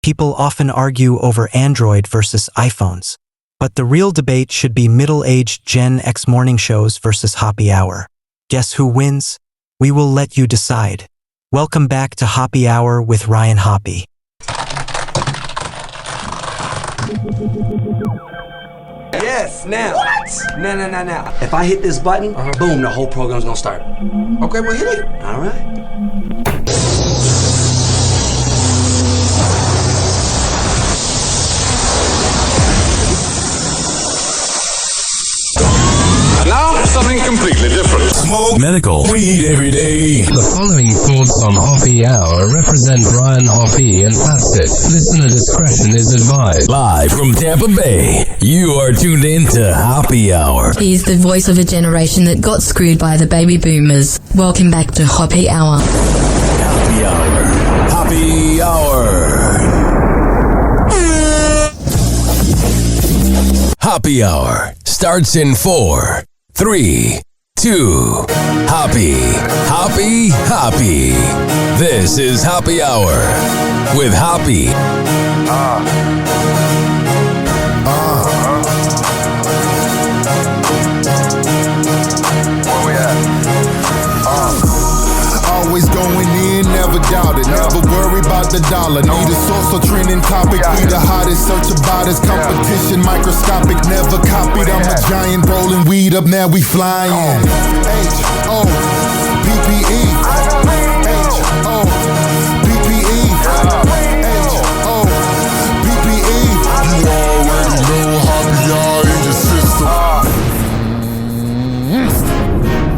People often argue over Android versus iPhones, but the real debate should be middle-aged Gen X morning shows versus Hoppe Hour. Guess who wins? We will let you decide. Welcome back to Hoppe Hour with Ryan Hoppe. Yes, now. What? Now. If I hit this button, boom, the whole program's gonna start. Okay, well, hit it. All right. Now, something completely different. Smoke medical weed every day. The following thoughts on Hoppe Hour represent Ryan Hoppe and Plastic. Listener discretion is advised. Live from Tampa Bay, you are tuned in to Hoppe Hour. He's the voice of a generation that got screwed by the baby boomers. Welcome back to Hoppe Hour. Hoppe Hour. Hoppe Hour. Hoppe Hour starts in 4, 3, 2. Hoppe. This is Hoppe Hour with Hoppe. Where we at? Always going in, never doubt it. Never worry about the dollar. Need a source or trending topic. Be the hottest, search about his competition. Microscopic, never copied. I'm a giant rolling weed up, now we flying. H-O-P-P-E. H-O-P-P-E. H-O-P-P-E. You already know Hoppe Hour in your system.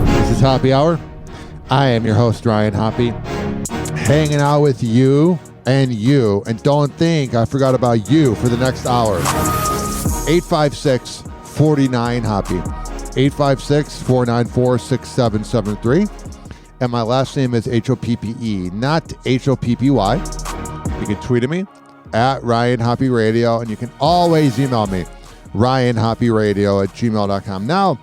This is Hoppe Hour. I am your host, Ryan Hoppe, hanging out with you, and don't think I forgot about you for the next hour. 856-49-HOPPE, 856-494-6773, and my last name is H-O-P-P-E, not H-O-P-P-Y. You can tweet at me, at Ryan Hoppe Radio, and you can always email me, ryanhopperadio@gmail.com. Now,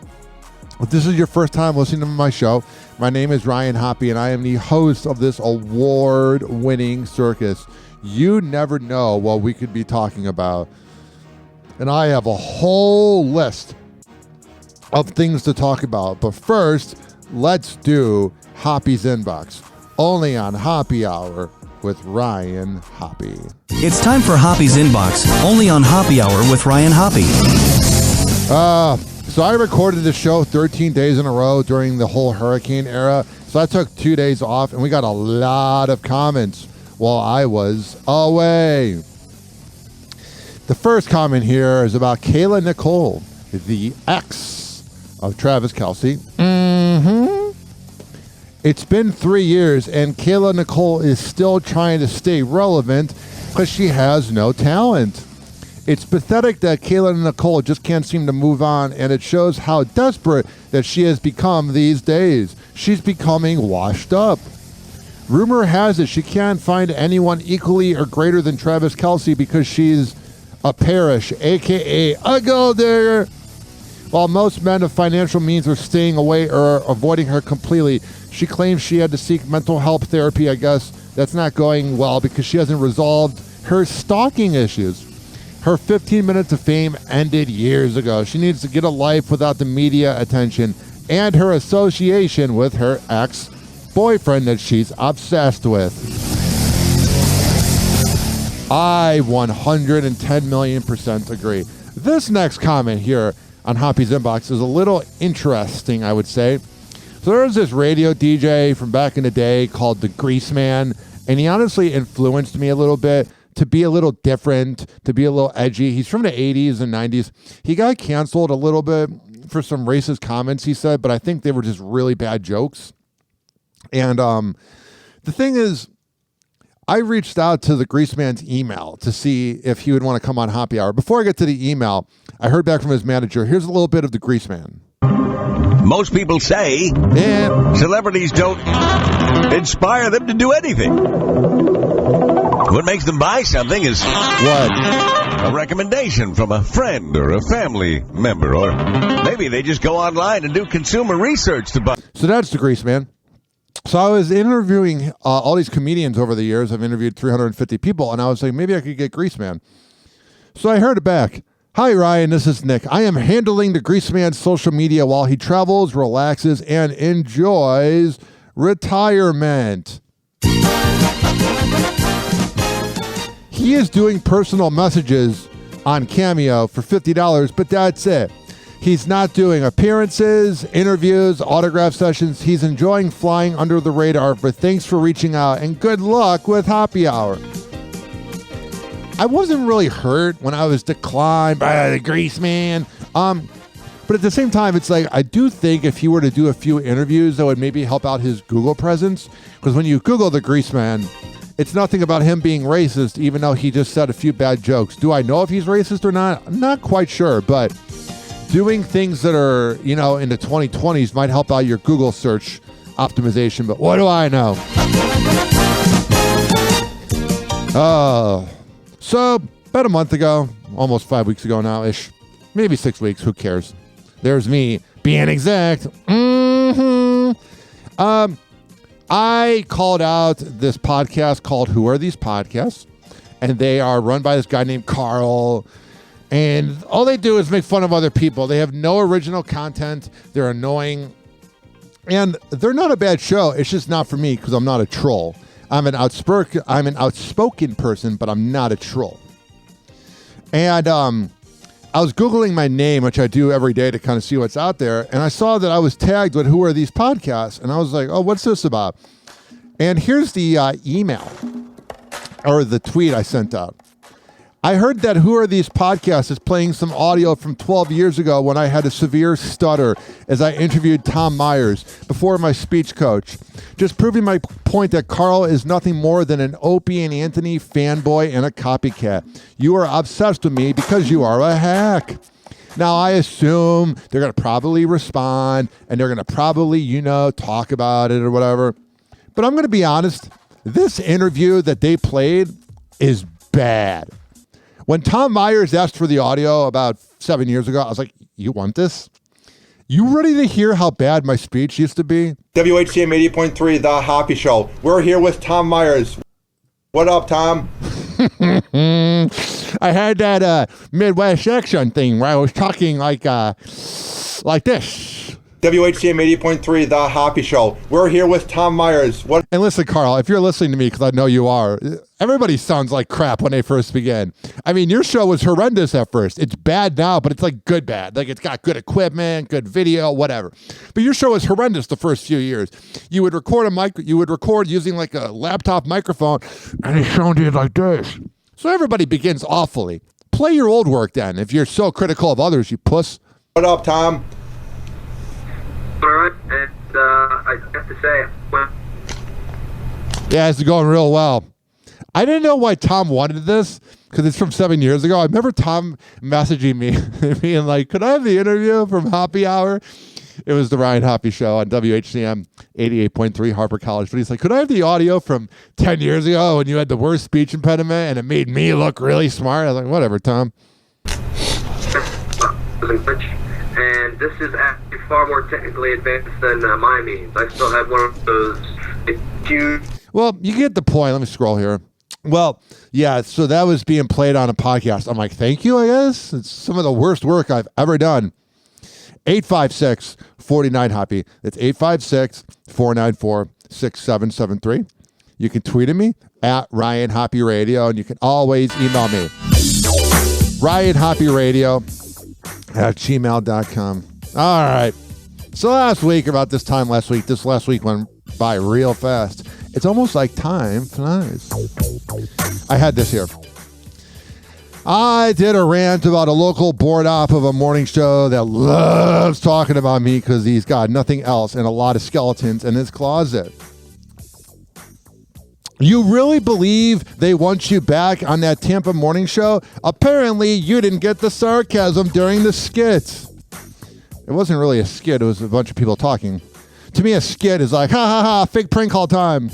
if this is your first time listening to my show, my name is Ryan Hoppe, and I am the host of this award-winning circus. You never know what we could be talking about. And I have a whole list of things to talk about. But first, let's do Hoppe's Inbox, only on Hoppe Hour with Ryan Hoppe. It's time for Hoppe's Inbox, only on Hoppe Hour with Ryan Hoppe. So I recorded the show 13 days in a row during the whole hurricane era. So I took 2 days off, and we got a lot of comments while I was away. The first comment here is about Kayla Nicole, the ex of Travis Kelce. It's been 3 years, and Kayla Nicole is still trying to stay relevant because she has no talent. It's pathetic that Kayla Nicole just can't seem to move on, and it shows how desperate that she has become these days. She's becoming washed up. Rumor has it she can't find anyone equally or greater than Travis Kelce because she's a parish, a.k.a. a gold digger. While most men of financial means are staying away or avoiding her completely, she claims she had to seek mental health therapy. I guess that's not going well because she hasn't resolved her stalking issues. Her 15 minutes of fame ended years ago. She needs to get a life without the media attention and her association with her ex-boyfriend that she's obsessed with. I 110,000,000% agree. This next comment here on Hoppe's Inbox is a little interesting, I would say. So there was this radio DJ from back in the day called the Grease Man, and he honestly influenced me a little bit to be a little different, to be a little edgy. He's from the 80s and 90s. He got canceled a little bit for some racist comments he said, but I think they were just really bad jokes. And the thing is, I reached out to the Grease Man's email to see if he would want to come on Hoppe Hour. Before I get to the email, I heard back from his manager. Here's a little bit of the Grease Man. Most people say celebrities don't inspire them to do anything. What makes them buy something is what? A recommendation from a friend or a family member, or maybe they just go online and do consumer research to buy. So that's the Grease Man. So I was interviewing all these comedians over the years. I've interviewed 350 people, and I was like, maybe I could get Greaseman. So I heard it back. Hi, Ryan, this is Nick. I am handling the Greaseman's social media while he travels, relaxes, and enjoys retirement. He is doing personal messages on Cameo for $50, but that's it. He's not doing appearances, interviews, autograph sessions. He's enjoying flying under the radar, but thanks for reaching out and good luck with Hoppe Hour. I wasn't really hurt when I was declined by the Greaseman. But at the same time, it's like, I do think if he were to do a few interviews, that would maybe help out his Google presence. Because when you Google the Greaseman, it's nothing about him being racist, even though he just said a few bad jokes. Do I know if he's racist or not? I'm not quite sure, but doing things that are, in the 2020s might help out your Google search optimization, but what do I know? So about a month ago, almost 5 weeks ago now-ish, maybe 6 weeks, who cares? There's me being exact. I called out this podcast called Who Are These Podcasts? And they are run by this guy named Carl. And all they do is make fun of other people. They have no original content. They're annoying. And they're not a bad show. It's just not for me because I'm not a troll. I'm an outspoken person, but I'm not a troll. And I was Googling my name, which I do every day to kind of see what's out there. And I saw that I was tagged with Who Are These Podcasts? And I was like, oh, what's this about? And here's the email or the tweet I sent out. I heard that Who Are These Podcasts is playing some audio from 12 years ago when I had a severe stutter as I interviewed Tom Myers before my speech coach. Just proving my point that Carl is nothing more than an Opie and Anthony fanboy and a copycat. You are obsessed with me because you are a hack. Now, I assume they're going to probably respond and they're going to probably, talk about it or whatever. But I'm going to be honest. This interview that they played is bad. When Tom Myers asked for the audio about 7 years ago, I was like, you want this? You ready to hear how bad my speech used to be? WHCM 80.3, The Hoppe Show. We're here with Tom Myers. What up, Tom? I had that Midwest accent thing where I was talking like this. WHCM 80.3, The Hoppe Show. We're here with Tom Myers. What? And listen, Carl, if you're listening to me, because I know you are, everybody sounds like crap when they first begin. I mean, your show was horrendous at first. It's bad now, but it's like good bad. Like it's got good equipment, good video, whatever. But your show was horrendous the first few years. You would record using like a laptop microphone, and it sounded like this. So everybody begins awfully. Play your old work then, if you're so critical of others, you puss. What up, Tom? And I have to say, yeah, it's going real well. I didn't know why Tom wanted this because it's from 7 years ago. I remember Tom messaging me being like, could I have the interview from Hoppe Hour? It was the Ryan Hoppe Show on WHCM 88.3 Harper College. But he's like, could I have the audio from 10 years ago when you had the worst speech impediment and it made me look really smart? I was like, whatever, Tom. And this is actually far more technically advanced than my means. I still have one of those huge... Well, you get the point. Let me scroll here. Well, yeah, so that was being played on a podcast. I'm like, thank you, I guess. It's some of the worst work I've ever done. 856-49-HOPPE. It's 856-494-6773. You can tweet at me at Ryan Hoppe Radio, and you can always email me. Ryan Hoppe Radio at gmail.com. All right. So last week went by real fast. It's almost like time flies. I had this here. I did a rant about a local board op of a morning show that loves talking about me because he's got nothing else and a lot of skeletons in his closet. You really believe they want you back on that Tampa morning show? Apparently, you didn't get the sarcasm during the skit. It wasn't really a skit. It was a bunch of people talking. To me, a skit is like, ha, ha, ha, fake prank call time.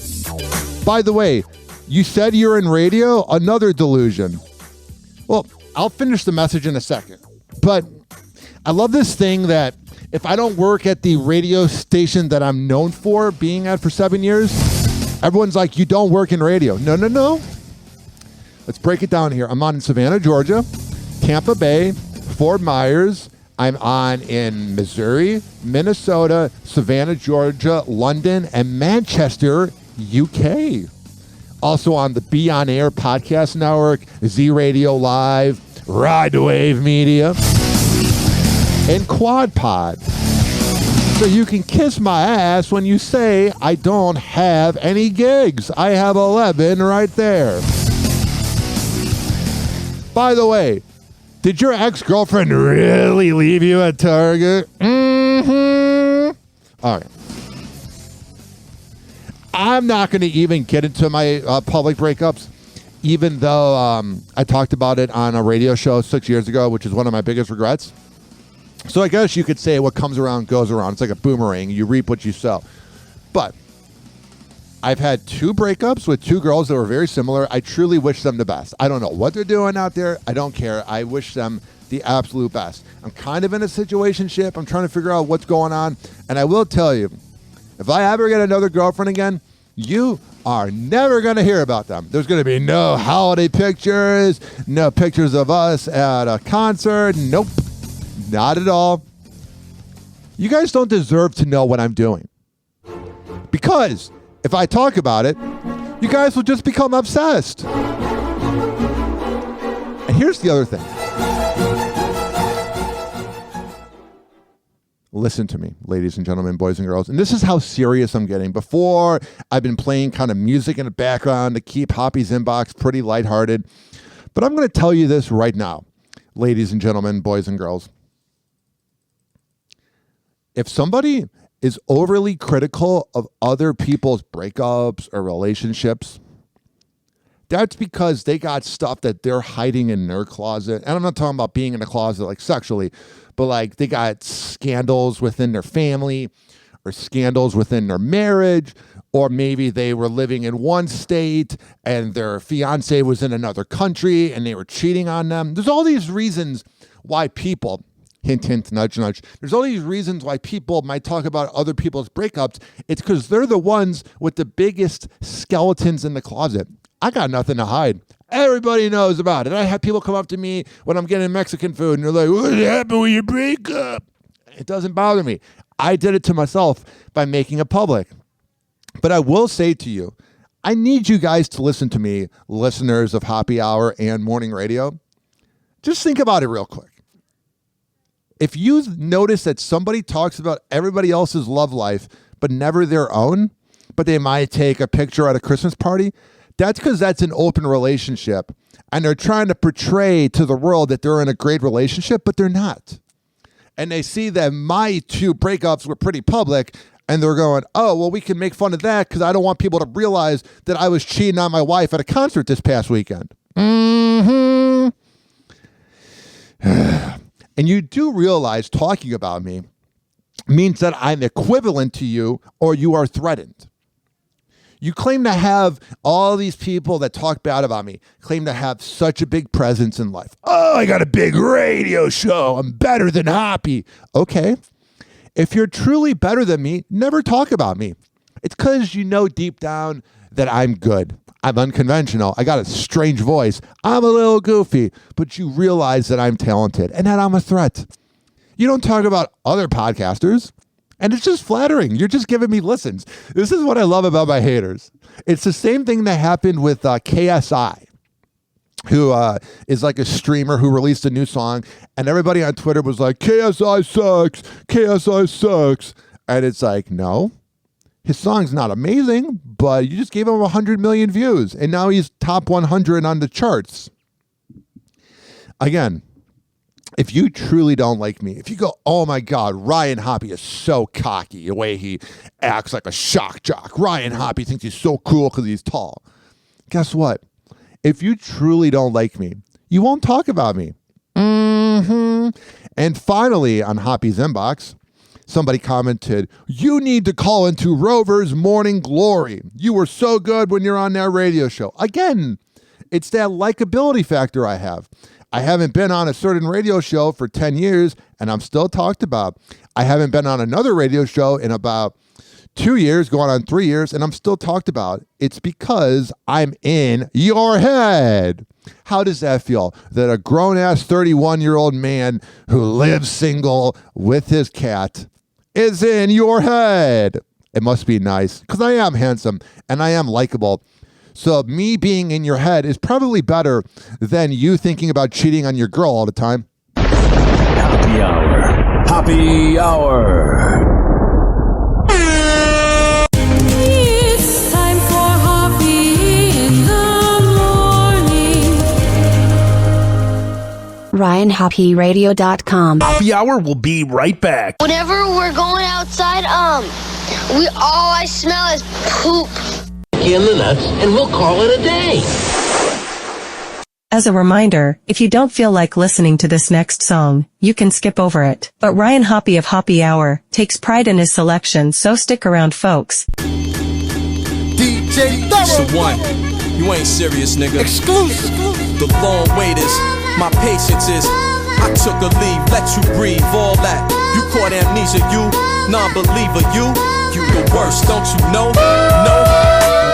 By the way, you said you're in radio? Another delusion. Well, I'll finish the message in a second. But I love this thing that if I don't work at the radio station that I'm known for being at for 7 years, everyone's like, you don't work in radio. No. Let's break it down here. I'm on in Savannah, Georgia, Tampa Bay, Fort Myers. I'm on in Missouri, Minnesota, Savannah, Georgia, London, and Manchester, UK. Also on the Be On Air Podcast Network, Z Radio Live, Ride the Wave Media, and Quad Pod. So you can kiss my ass when you say I don't have any gigs. I have 11 right there. By the way, did your ex-girlfriend really leave you at Target? Mm-hmm. All right. I'm not going to even get into my public breakups, even though I talked about it on a radio show 6 years ago, which is one of my biggest regrets. So I guess you could say what comes around goes around. It's like a boomerang. You reap what you sow. But I've had 2 breakups with 2 girls that were very similar. I truly wish them the best. I don't know what they're doing out there. I don't care. I wish them the absolute best. I'm kind of in a situationship. I'm trying to figure out what's going on. And I will tell you, if I ever get another girlfriend again, you are never going to hear about them. There's going to be no holiday pictures, no pictures of us at a concert. Nope. Not at all. You guys don't deserve to know what I'm doing. Because if I talk about it, you guys will just become obsessed. And here's the other thing. Listen to me, ladies and gentlemen, boys and girls. And this is how serious I'm getting. Before, I've been playing kind of music in the background to keep Hoppe's inbox pretty lighthearted. But I'm going to tell you this right now, ladies and gentlemen, boys and girls. If somebody is overly critical of other people's breakups or relationships, that's because they got stuff that they're hiding in their closet. And I'm not talking about being in a closet like sexually, but like they got scandals within their family or scandals within their marriage, or maybe they were living in one state and their fiance was in another country and they were cheating on them. There's all these reasons why people, hint, hint, nudge, nudge. There's all these reasons why people might talk about other people's breakups. It's because they're the ones with the biggest skeletons in the closet. I got nothing to hide. Everybody knows about it. I have people come up to me when I'm getting Mexican food and they're like, what happened with your breakup? It doesn't bother me. I did it to myself by making it public. But I will say to you, I need you guys to listen to me, listeners of Hoppe Hour and Morning Radio. Just think about it real quick. If you notice that somebody talks about everybody else's love life, but never their own, but they might take a picture at a Christmas party, that's because that's an open relationship. And they're trying to portray to the world that they're in a great relationship, but they're not. And they see that my 2 breakups were pretty public, and they're going, oh, well, we can make fun of that because I don't want people to realize that I was cheating on my wife at a concert this past weekend. Mm-hmm. And you do realize talking about me means that I'm equivalent to you or you are threatened. You claim to have all these people that talk bad about me, claim to have such a big presence in life. Oh, I got a big radio show. I'm better than Hoppe. Okay. If you're truly better than me, never talk about me. It's because you know deep down that I'm good. I'm unconventional. I got a strange voice. I'm a little goofy, but you realize that I'm talented and that I'm a threat. You don't talk about other podcasters, and it's just flattering. You're just giving me listens. This is what I love about my haters. It's the same thing that happened with KSI, who is like a streamer who released a new song, and everybody on Twitter was like, KSI sucks, KSI sucks. And it's like, no. His song's not amazing, but you just gave him 100 million views, and now he's top 100 on the charts. Again, if you truly don't like me, if you go, oh my God, Ryan Hoppe is so cocky, the way he acts like a shock jock. Ryan Hoppe thinks he's so cool because he's tall. Guess what? If you truly don't like me, you won't talk about me. Mm-hmm. And finally, on Hoppe's inbox, somebody commented, you need to call into Rover's Morning Glory. You were so good when you're on that radio show. Again, it's that likability factor I have. I haven't been on a certain radio show for 10 years, and I'm still talked about. I haven't been on another radio show in about 2 years, going on 3 years, and I'm still talked about. It's because I'm in your head. How does that feel? That a grown-ass 31-year-old man who lives single with his cat is in your head. It must be nice, because I am handsome, and I am likable. So me being in your head is probably better than you thinking about cheating on your girl all the time. Happy Hour. Happy Hour. It's time for Hoppe in the morning. RyanHoppeRadio.com. Happy Hour will be right back. Whenever we're going outside, all I smell is poop. In the nuts, and we'll call it a day. As a reminder, if you don't feel like listening to this next song, you can skip over it. But Ryan Hoppe of Hoppe Hour takes pride in his selection, so stick around, folks. DJ It's the one. You ain't serious, nigga. Exclusive. The long wait is, my patience is. I took a leave, let you breathe, all that. You caught amnesia, you non-believer, you the worst, don't you know? No.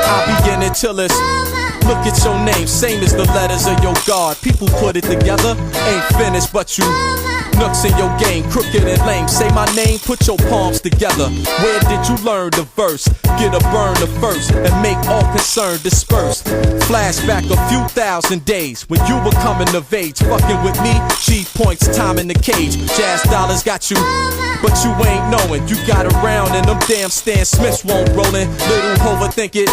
I'll be in it till it's, look at your name, same as the letters of your God. People put it together, ain't finished, but you nooks in your game, crooked and lame. Say my name, put your palms together. Where did you learn the verse? Get a burn the first, and make all concern disperse. Flashback a few thousand days, when you were coming of age. Fucking with me, G points, time in the cage. Jazz dollars got you, but you ain't knowing. You got around and them damn Stan Smiths won't rollin'. Little overthink it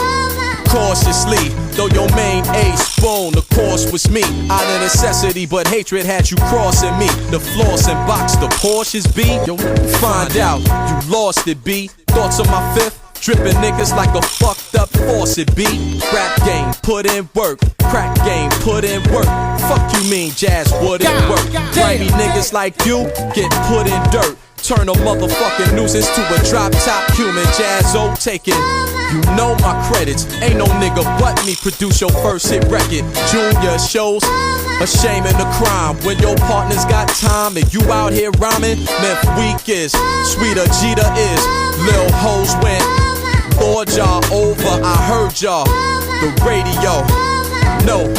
cautiously, though your main ace bone, the course was me. Out of necessity, but hatred had you crossing me. The floss and box, the Porsches B. Yo, find out, you lost it, B. Thoughts on my fifth? Dripping niggas like a fucked up faucet, B. Rap game, put in work. Crack game, put in work. Fuck you mean jazz wouldn't work. Grimy niggas like you get put in dirt. Turn a motherfucking nuisance to a drop-top human. Jazzo, take it. You know my credits. Ain't no nigga but me produce your first hit record. Junior shows a shame and a crime. When your partner's got time and you out here rhyming. Meth weak is, sweeter Jeter is. Lil hoes went, bored y'all over. I heard y'all, the radio. No.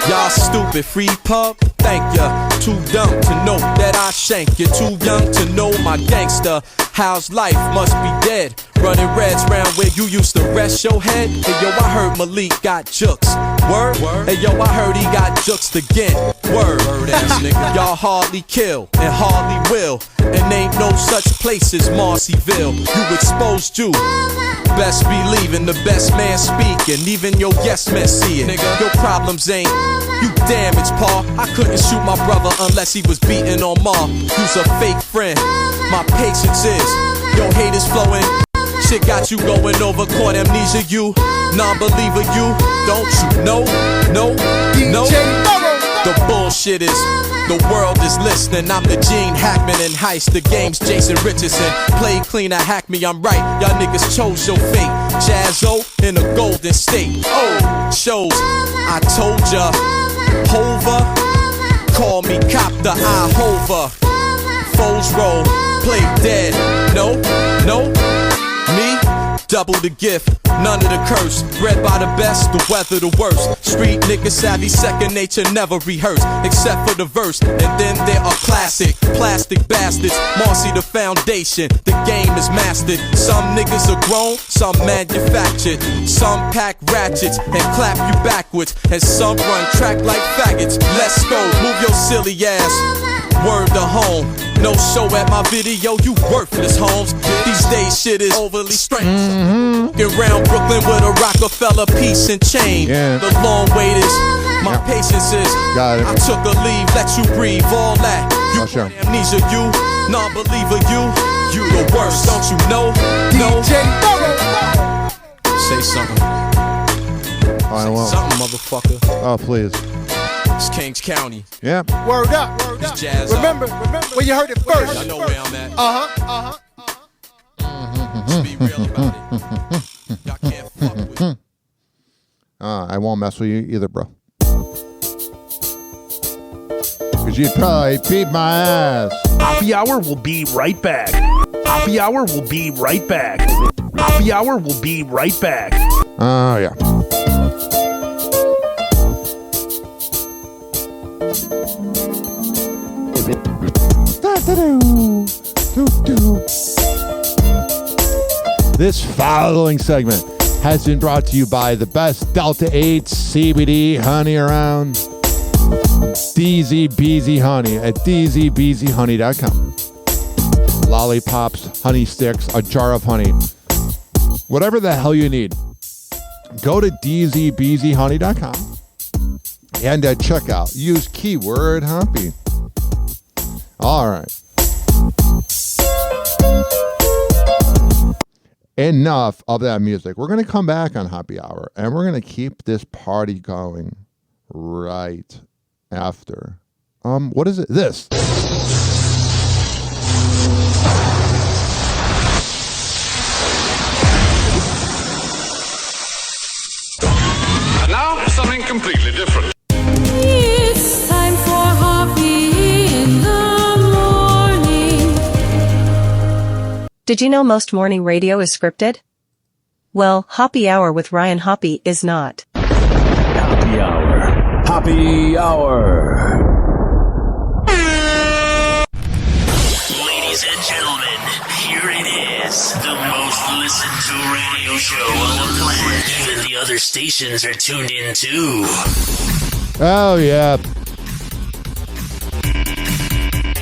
Y'all stupid, free pub, thank ya. Too dumb to know that I shank you. Too young to know my gangster. How's life must be dead. Running reds round where you used to rest your head. Hey yo, I heard Malik got jukes. Word? Hey yo, I heard he got jukes again. Word ass nigga. Y'all hardly kill and hardly will. And ain't no such place as Marcyville. You exposed you. Best believing the best man speaking. Even your yes men see it. Nigga, your problems ain't you damaged, Paul. I couldn't shoot my brother unless he was beating on Ma. You's a fake friend. My patience is your hate is flowing. Shit got you going over, caught amnesia, you non-believer, you don't you know? No. The bullshit is, the world is listening. I'm the Gene Hackman in Heist. The game's Jason Richardson. Play clean, hack me, I'm right. Y'all niggas chose your fate. Jazzo in a golden state. Oh, shows, I told ya. Hover, call me Copter, I hover. Foes roll, play dead. No, me, double the gift, none of the curse. Bred by the best, the weather the worst. Street nigga savvy, second nature, never rehearsed. Except for the verse, and then there are classic plastic bastards. Marcy the foundation, the game is mastered. Some niggas are grown, some manufactured. Some pack ratchets and clap you backwards. And some run track like faggots. Let's go, move your silly ass. Word to home. No show at my video, you worthless homes. These days shit is overly strange. Around Brooklyn with a Rockefeller piece and chain. The long wait is, my patience is. Got it. I took a leave, let you breathe, all that. You amnesia, you non-believer, you the worst, don't you know? No. Say something. I won't. Something, motherfucker. Oh, please. It's Kings County. Yeah. Word up. It's jazz. Remember where you heard it first. I know where I'm at. Just be real about it. Y'all can't fuck with me. I won't mess with you either, bro. because you'd probably beat my ass. Hoppe Hour will be right back. Hoppe Hour will be right back. Hoppe Hour will be right back. Oh, yeah. This following segment has been brought to you by the best Delta 8 CBD honey around. DZBZ Honey at dzbzhoney.com. Lollipops, honey sticks, a jar of honey. Whatever the hell you need. Go to dzbzhoney.com and at checkout, use keyword Hoppe. All right. Enough of that music. We're going to come back on Hoppe Hour, and we're going to keep this party going right after. What is it? This. And now, something completely different. It's time for Hoppe in the morning. Did you know most morning radio is scripted? Well, Hoppe Hour with Ryan Hoppe is not. Hoppe Hour. Hoppe Hour. Ladies and gentlemen, here it is. The most listened to radio show on the planet. Even the other stations are tuned in too. Oh, yeah.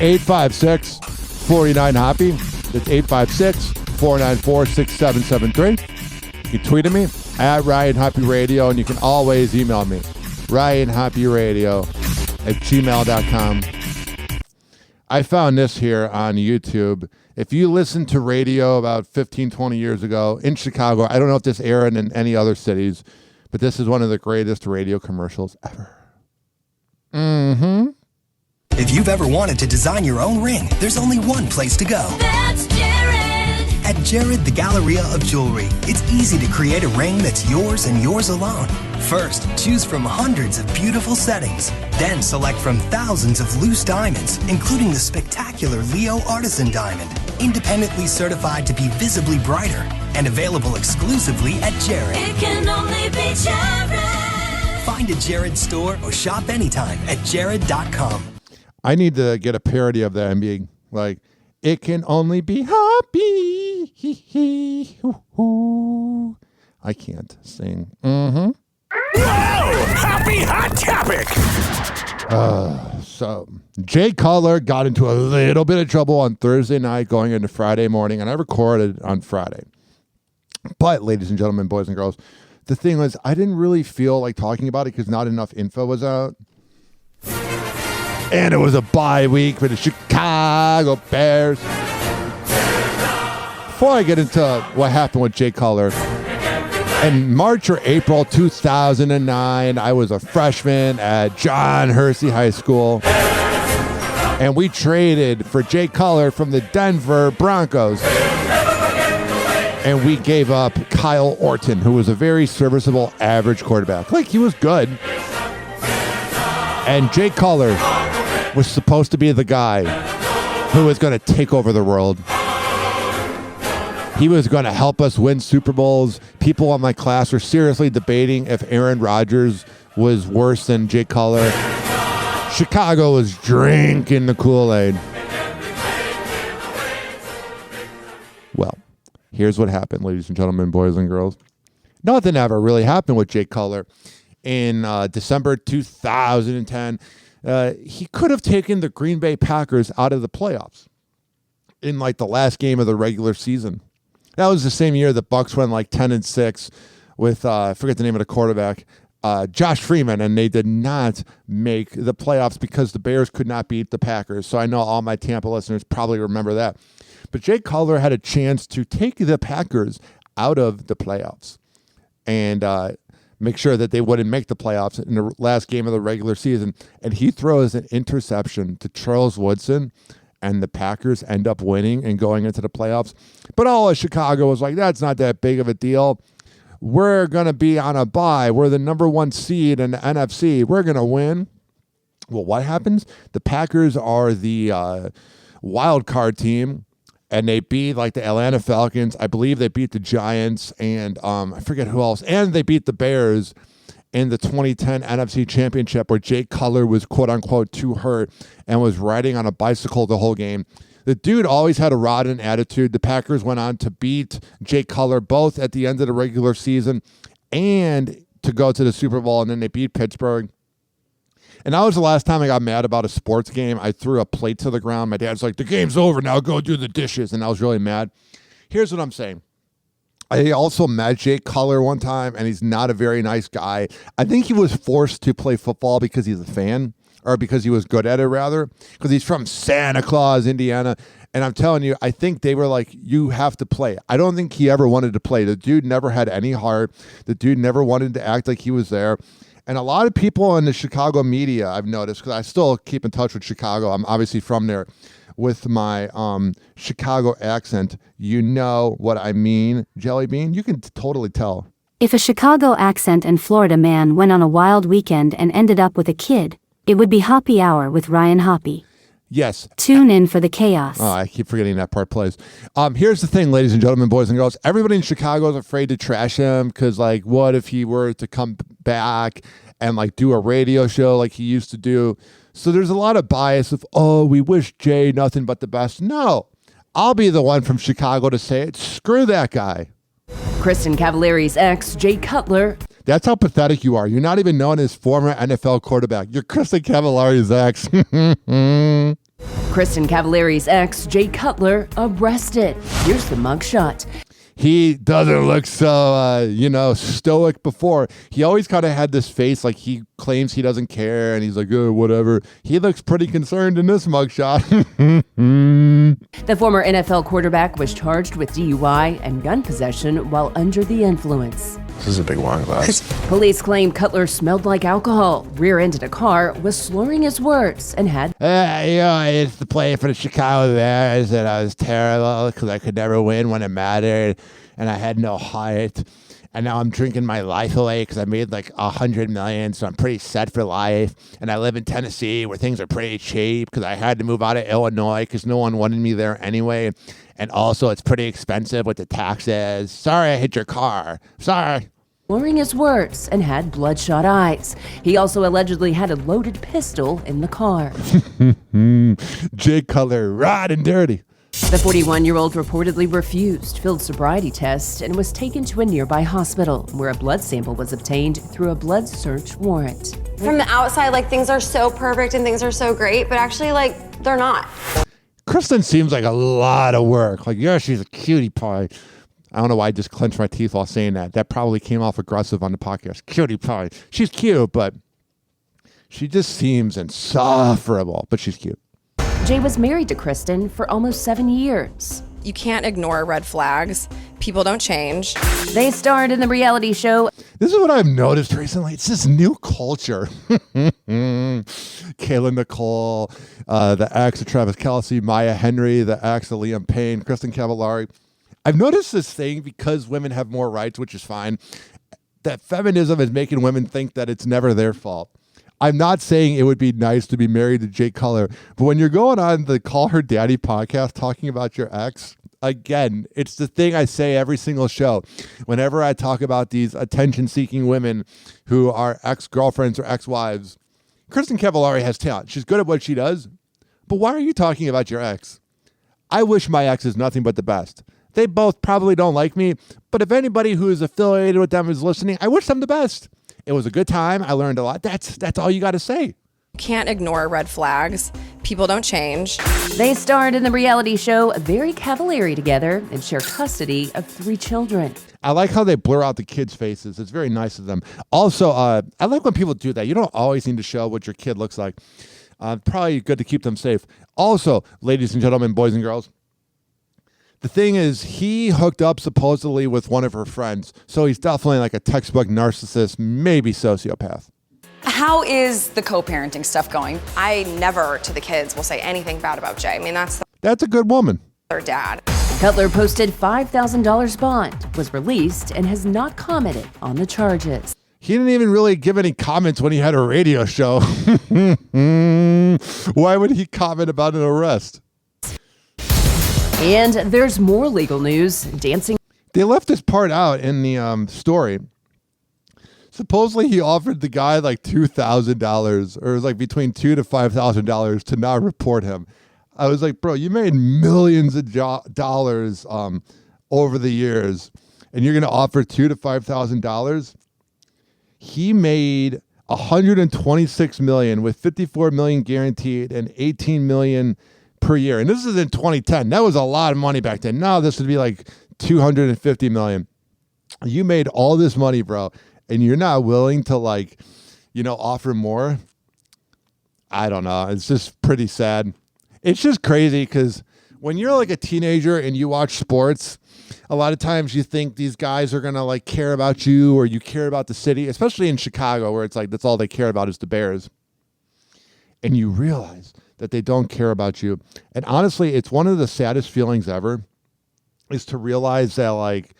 856-49-HOPPE. That's 856-494-6773. You can tweet at me at Ryan Hoppe Radio, and you can always email me, ryanhopperadio@gmail.com. I found this here on YouTube. If you listened to radio about 15, 20 years ago in Chicago, I don't know if this aired in any other cities, but this is one of the greatest radio commercials ever. Mm-hmm. If you've ever wanted to design your own ring, there's only one place to go. That's Jared. At Jared, the Galleria of Jewelry, it's easy to create a ring that's yours and yours alone. First, choose from hundreds of beautiful settings. Then select from thousands of loose diamonds, including the spectacular Leo Artisan Diamond, independently certified to be visibly brighter and available exclusively at Jared. It can only be Jared. Find a Jared store or shop anytime at jared.com. I need to get a parody of that and be like, it can only be happy. Hee hee. Hoo hoo. I can't sing. Mm-hmm. Whoa! Happy hot topic! So Jay Cutler got into a little bit of trouble on Thursday night going into Friday morning, and I recorded on Friday. But, ladies and gentlemen, boys and girls, the thing was, I didn't really feel like talking about it because not enough info was out. And it was a bye week for the Chicago Bears. Before I get into what happened with Jay Cutler, in March or April 2009, I was a freshman at John Hersey High School. And we traded for Jay Cutler from the Denver Broncos. And we gave up Kyle Orton, who was a very serviceable average quarterback. Like, he was good. And Jay Cutler was supposed to be the guy who was going to take over the world. He was going to help us win Super Bowls. People in my class were seriously debating if Aaron Rodgers was worse than Jay Cutler. Chicago was drinking the Kool-Aid. Well, here's what happened, ladies and gentlemen, boys and girls. Nothing ever really happened with Jay Cutler. In December 2010, he could have taken the Green Bay Packers out of the playoffs in like the last game of the regular season. That was the same year the Bucs went like 10-6 with, I forget the name of the quarterback, Josh Freeman, and they did not make the playoffs because the Bears could not beat the Packers. So I know all my Tampa listeners probably remember that. But Jay Cutler had a chance to take the Packers out of the playoffs and make sure that they wouldn't make the playoffs in the last game of the regular season. And he throws an interception to Charles Woodson, and the Packers end up winning and going into the playoffs. But all of Chicago was like, that's not that big of a deal. We're going to be on a bye. We're the number one seed in the NFC. We're going to win. Well, what happens? The Packers are the wild card team, and they beat like the Atlanta Falcons. I believe they beat the Giants, and I forget who else. And they beat the Bears in the 2010 NFC Championship, where Jay Cutler was quote unquote too hurt and was riding on a bicycle the whole game. The dude always had a rotten attitude. The Packers went on to beat Jay Cutler both at the end of the regular season and to go to the Super Bowl, and then they beat Pittsburgh. And that was the last time I got mad about a sports game. I threw a plate to the ground. My dad's like, the game's over now, go do the dishes. And I was really mad. Here's what I'm saying. I also met Jay Cutler one time, and he's not a very nice guy. I think he was forced to play football because he's a fan, or because he was good at it, rather, because he's from Santa Claus, Indiana. And I'm telling you, I think they were like, you have to play. I don't think he ever wanted to play. The dude never had any heart. The dude never wanted to act like he was there. And a lot of people in the Chicago media, I've noticed, because I still keep in touch with Chicago. I'm obviously from there. With my Chicago accent, you know what I mean, Jelly Bean? You can totally tell. If a Chicago accent and Florida man went on a wild weekend and ended up with a kid, it would be Hoppe Hour with Ryan Hoppe. Yes. Tune in for the chaos. Oh, I keep forgetting that part plays. Here's the thing, ladies and gentlemen, boys and girls. Everybody in Chicago is afraid to trash him because, like, what if he were to come back and, like, do a radio show like he used to do? So there's a lot of bias of, oh, we wish Jay nothing but the best. No, I'll be the one from Chicago to say it. Screw that guy. Kristen Cavallari's ex, Jay Cutler. That's how pathetic you are. You're not even known as former NFL quarterback. You're Kristen Cavallari's ex. Kristen Cavallari's ex, Jay Cutler, arrested. Here's the mugshot. He doesn't look so, stoic before. He always kind of had this face like he claims he doesn't care, and he's like, oh, whatever. He looks pretty concerned in this mugshot. The former NFL quarterback was charged with DUI and gun possession while under the influence. This is a big wine glass. Police claim Cutler smelled like alcohol, rear-ended a car, was slurring his words, and had... I used to play for the Chicago Bears, and I was terrible because I could never win when it mattered, and I had no heart. And now I'm drinking my life away because I made like $100 million, so I'm pretty set for life. And I live in Tennessee where things are pretty cheap because I had to move out of Illinois because no one wanted me there anyway. And also, it's pretty expensive with the taxes. Sorry I hit your car. Sorry. Slurring his words and had bloodshot eyes. He also allegedly had a loaded pistol in the car. Jay Cutler, riding dirty. The 41-year-old reportedly refused field sobriety test and was taken to a nearby hospital where a blood sample was obtained through a blood search warrant. From the outside, like, things are so perfect and things are so great, but actually, like, they're not. Kristen seems like a lot of work. Like, yeah, she's a cutie pie. I don't know why I just clenched my teeth while saying that. That probably came off aggressive on the podcast. Cutie pie. She's cute, but she just seems insufferable, but she's cute. Jay was married to Kristen for almost 7 years. You can't ignore red flags. People don't change. They starred in the reality show. This is what I've noticed recently. It's this new culture. Kayla Nicole, the ex of Travis Kelce, Maya Henry, the ex of Liam Payne, Kristen Cavallari. I've noticed this thing because women have more rights, which is fine, that feminism is making women think that it's never their fault. I'm not saying it would be nice to be married to Jay Cutler, but when you're going on the Call Her Daddy podcast talking about your ex, again, it's the thing I say every single show. Whenever I talk about these attention-seeking women who are ex-girlfriends or ex-wives, Kristen Cavallari has talent. She's good at what she does, but why are you talking about your ex? I wish my ex is nothing but the best. They both probably don't like me, but if anybody who is affiliated with them is listening, I wish them the best. It was a good time. I learned a lot. That's all you got to say. You can't ignore red flags. People don't change. They starred in the reality show Very Cavallari together and share custody of 3 children. I like how they blur out the kids' faces. It's very nice of them. Also, I like when people do that. You don't always need to show what your kid looks like. Probably good to keep them safe. Also, ladies and gentlemen, boys and girls, the thing is, he hooked up supposedly with one of her friends. So he's definitely like a textbook narcissist, maybe sociopath. How is the co-parenting stuff going? I never, to the kids, will say anything bad about Jay. I mean, That's a good woman. Their dad. Cutler posted $5,000 bond, was released, and has not commented on the charges. He didn't even really give any comments when he had a radio show. Why would he comment about an arrest? And there's more legal news. Dancing. They left this part out in the story. Supposedly he offered the guy like $2,000, or it was like between $2,000 to $5,000 to not report him. I was like, bro, you made millions of dollars over the years, and you're going to offer $2,000 to $5,000? He made $126 million with $54 million guaranteed and $18 million per year. And this is in 2010. That was a lot of money back then. Now this would be like $250 million. You made all this money, bro, and you're not willing to offer more. I don't know. It's just pretty sad. It's just crazy because when you're like a teenager and you watch sports, a lot of times you think these guys are going to like care about you, or you care about the city, especially in Chicago where it's like that's all they care about is the Bears. And you realize that they don't care about you. And honestly, it's one of the saddest feelings ever is to realize that like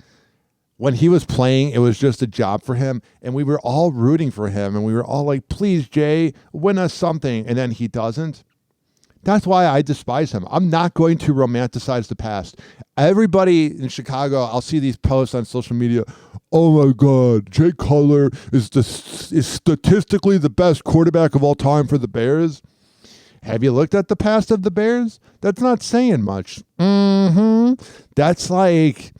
when he was playing, it was just a job for him. And we were all rooting for him. And we were all like, please, Jay, win us something. And then he doesn't. That's why I despise him. I'm not going to romanticize the past. Everybody in Chicago, I'll see these posts on social media. Oh my God, Jay Cutler is statistically the best quarterback of all time for the Bears. Have you looked at the past of the Bears? That's not saying much. That's like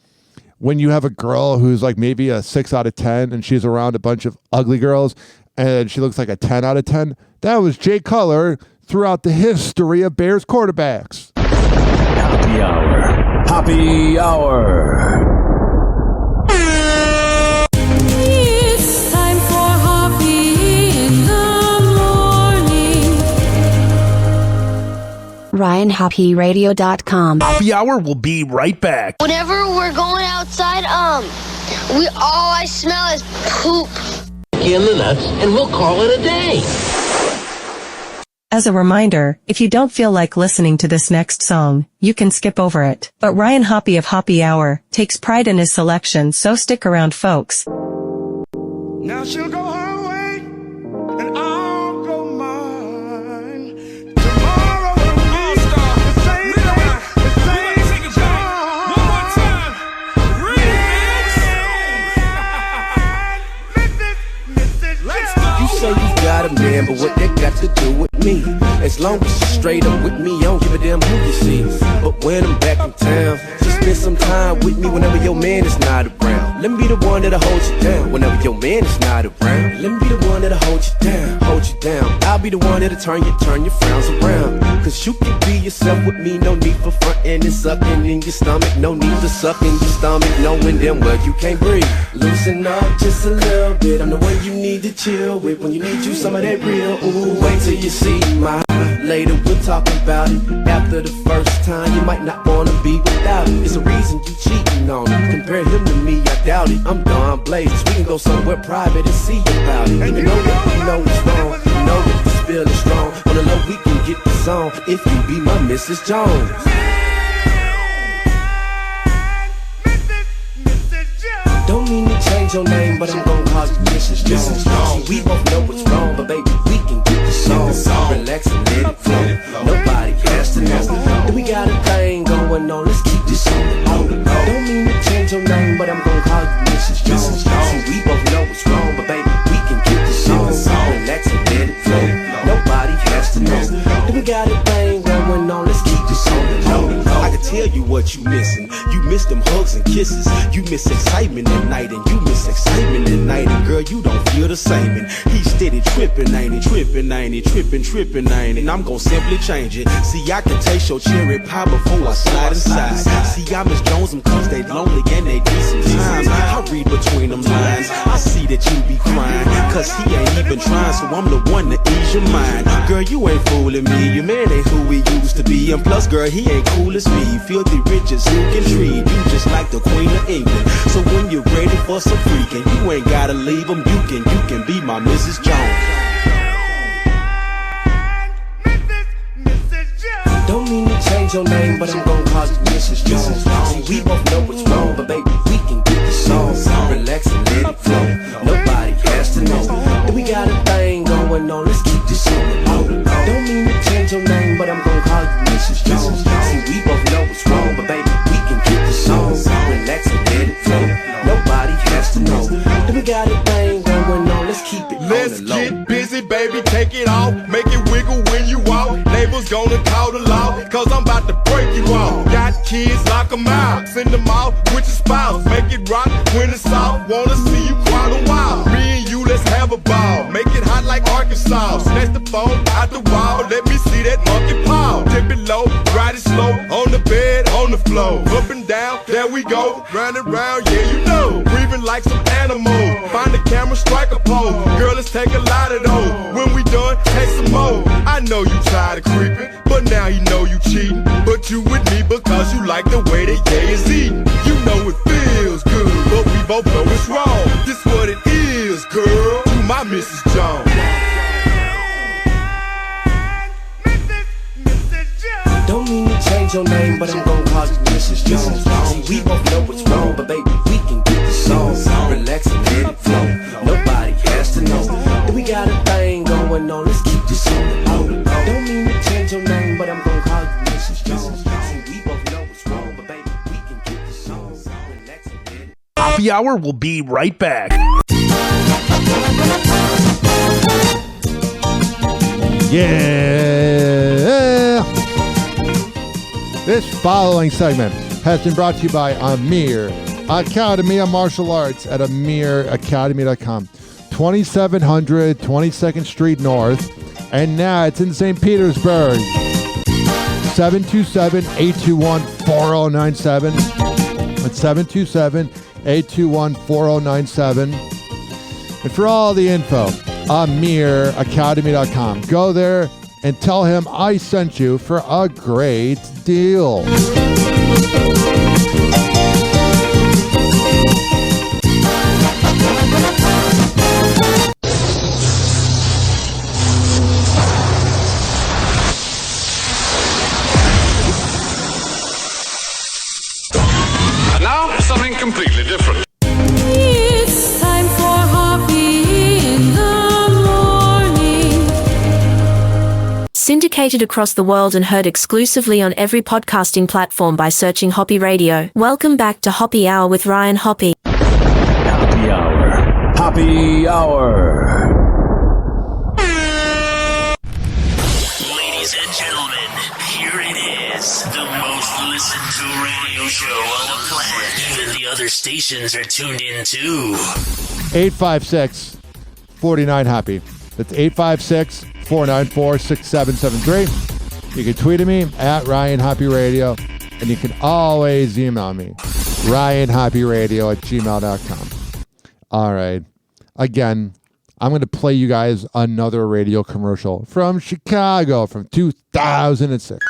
when you have a girl who's like maybe a 6 out of 10 and she's around a bunch of ugly girls and she looks like a 10 out of 10. That was Jay Cutler throughout the history of Bears quarterbacks. Happy Hour. Happy Hour. It's time for Hoppe in the morning. RyanHoppeRadio.com. Happy Hour will be right back. Whenever we're going outside, all I smell is poop. In the nuts, and we'll call it a day. As a reminder, if you don't feel like listening to this next song, you can skip over it. But Ryan Hoppe of Hoppe Hour takes pride in his selection, so stick around, folks. Now she'll go her way, and I'll go mine. Tomorrow will be the same day, the same time. One more time. Let's go. You say you got a man, but what they got to do with me? As long as you're straight up with me, I don't give a damn who you see. But when I'm back in town, just spend some time with me whenever your man is not around. Let me be the one that'll hold you down whenever your man is not around. Let me be the one that'll hold you down, hold you down. I'll be the one that'll turn your frowns around. Cause you can be yourself with me, no need for frontin' and sucking in your stomach. No need for sucking your stomach, knowing damn well you can't breathe. Loosen up just a little bit, I'm the one you need to chill with when you need you some of that real. Ooh, wait till you see my later, we'll talk about it. After the first time, you might not wanna be without it. It's a reason you cheating on it. Compare him to me, I doubt it. I'm Don Blaze, we can go somewhere private and see about it. Even though that you know it's wrong, you know that the spill is strong. On the low, we can get this on if you be my Mrs. Jones. Don't mean to change your name, but I'm gon' call you Mrs. Jones. See, we both know what's wrong, but baby, we can get the song. Relax and let it flow. Nobody has to know. We got a thing going on, let's keep this on the low. Don't mean to change your name, but I'm gon' call you Mrs. Jones. See, we both know what's wrong, but baby, we can get the song. Relax and let it flow. Nobody has to know. We got a thing going on, let's keep this on the low. I can tell you what you missing. You miss them hugs and kisses. You miss excitement at night, and you miss excitement at night. And girl, you don't feel the same. And he's steady tripping, ain't he? Tripping, ain't he? Tripping, ain't he? And I'm gonna simply change it. See, I can taste your cherry pie before I slide inside. See, I miss Jones them cause they lonely and they decent times. I read between them lines. I see that you be crying cause he ain't even trying, so I'm the one to ease your mind. Girl, you ain't fooling me. Your man ain't who he used to be. And plus, girl, he ain't cool as me. Filthy riches who can treat you just like the Queen of England. So when you're ready for some freaking, you ain't gotta leave him. You can be my Mrs. Jones. Don't mean to change your name, but I'm gon' call you Mrs. Jones. See, we both know what's wrong, but baby, we can get the song. Relax and let it flow. Nobody has to something. Don't mean to change your name, but I'm gonna call you Mrs. Jones. See, we both know what's wrong, but baby, we can get the song. Relax and let it flow. Nobody has to know. Then we got a thing going on. Let's keep it Let's on the low. get busy, baby, take it off. Make it wiggle when you walk. Neighbors gonna call the law, cause I'm about to break you off. Got kids, lock them out. Send them out with your spouse. Make it rock when it's off. Wanna see you quite a while. Me and you, let's have a ball. Make it hot like Arkansas. Snatch the phone out the wall. Let me see that monkey paw. Dip it low, ride it slow. On the bed, on the floor. Up and down, there we go. Round and round, yeah, you know. Breathing like some animal. Find the camera, strike a pose. Girl, let's take a lot of those. When we done, take some more. I know you tired of creeping, but now you know you cheating. But you with me because you like the way that yeah is eating. You know it feels good, but we both know it's wrong. This what it is, girl. To my Mrs. Jones. Don't mean to change your name, but I'm gonna call you Mrs. Jones. See, we both know what's wrong, but baby, we can get the song. Relax and let it flow. Nobody has to know. We got a thing going on. Let's keep this on the low. Don't mean to change your name, but I'm gonna call you Mrs. Jones. See, we both know what's wrong, but baby, we can get the song. Relax and let it. Hoppe Hour will be right back. Yeah. This following segment has been brought to you by Amir Academy of Martial Arts at amiracademy.com. 2700 22nd Street North, and now it's in St. Petersburg. 727-821-4097. That's 727-821-4097. And for all the info, amiracademy.com. Go there and tell him I sent you for a great deal. And now, something completely different. It's time for Hoppe in the morning. Syndicated across the world and heard exclusively on every podcasting platform by searching Hoppe Radio. Welcome back to Hoppe Hour with Ryan Hoppe. Hoppe Hour. Hoppe Hour. Ladies and gentlemen, here it is, the most listened to radio show on the planet. Even the other stations are tuned in too. 856-49-HAPPY. That's 856-494-6773. You can tweet at me at Ryan Hoppe Radio, and you can always email me, ryanhopperadio@gmail.com. All right. Again, I'm going to play you guys another radio commercial from Chicago from 2006.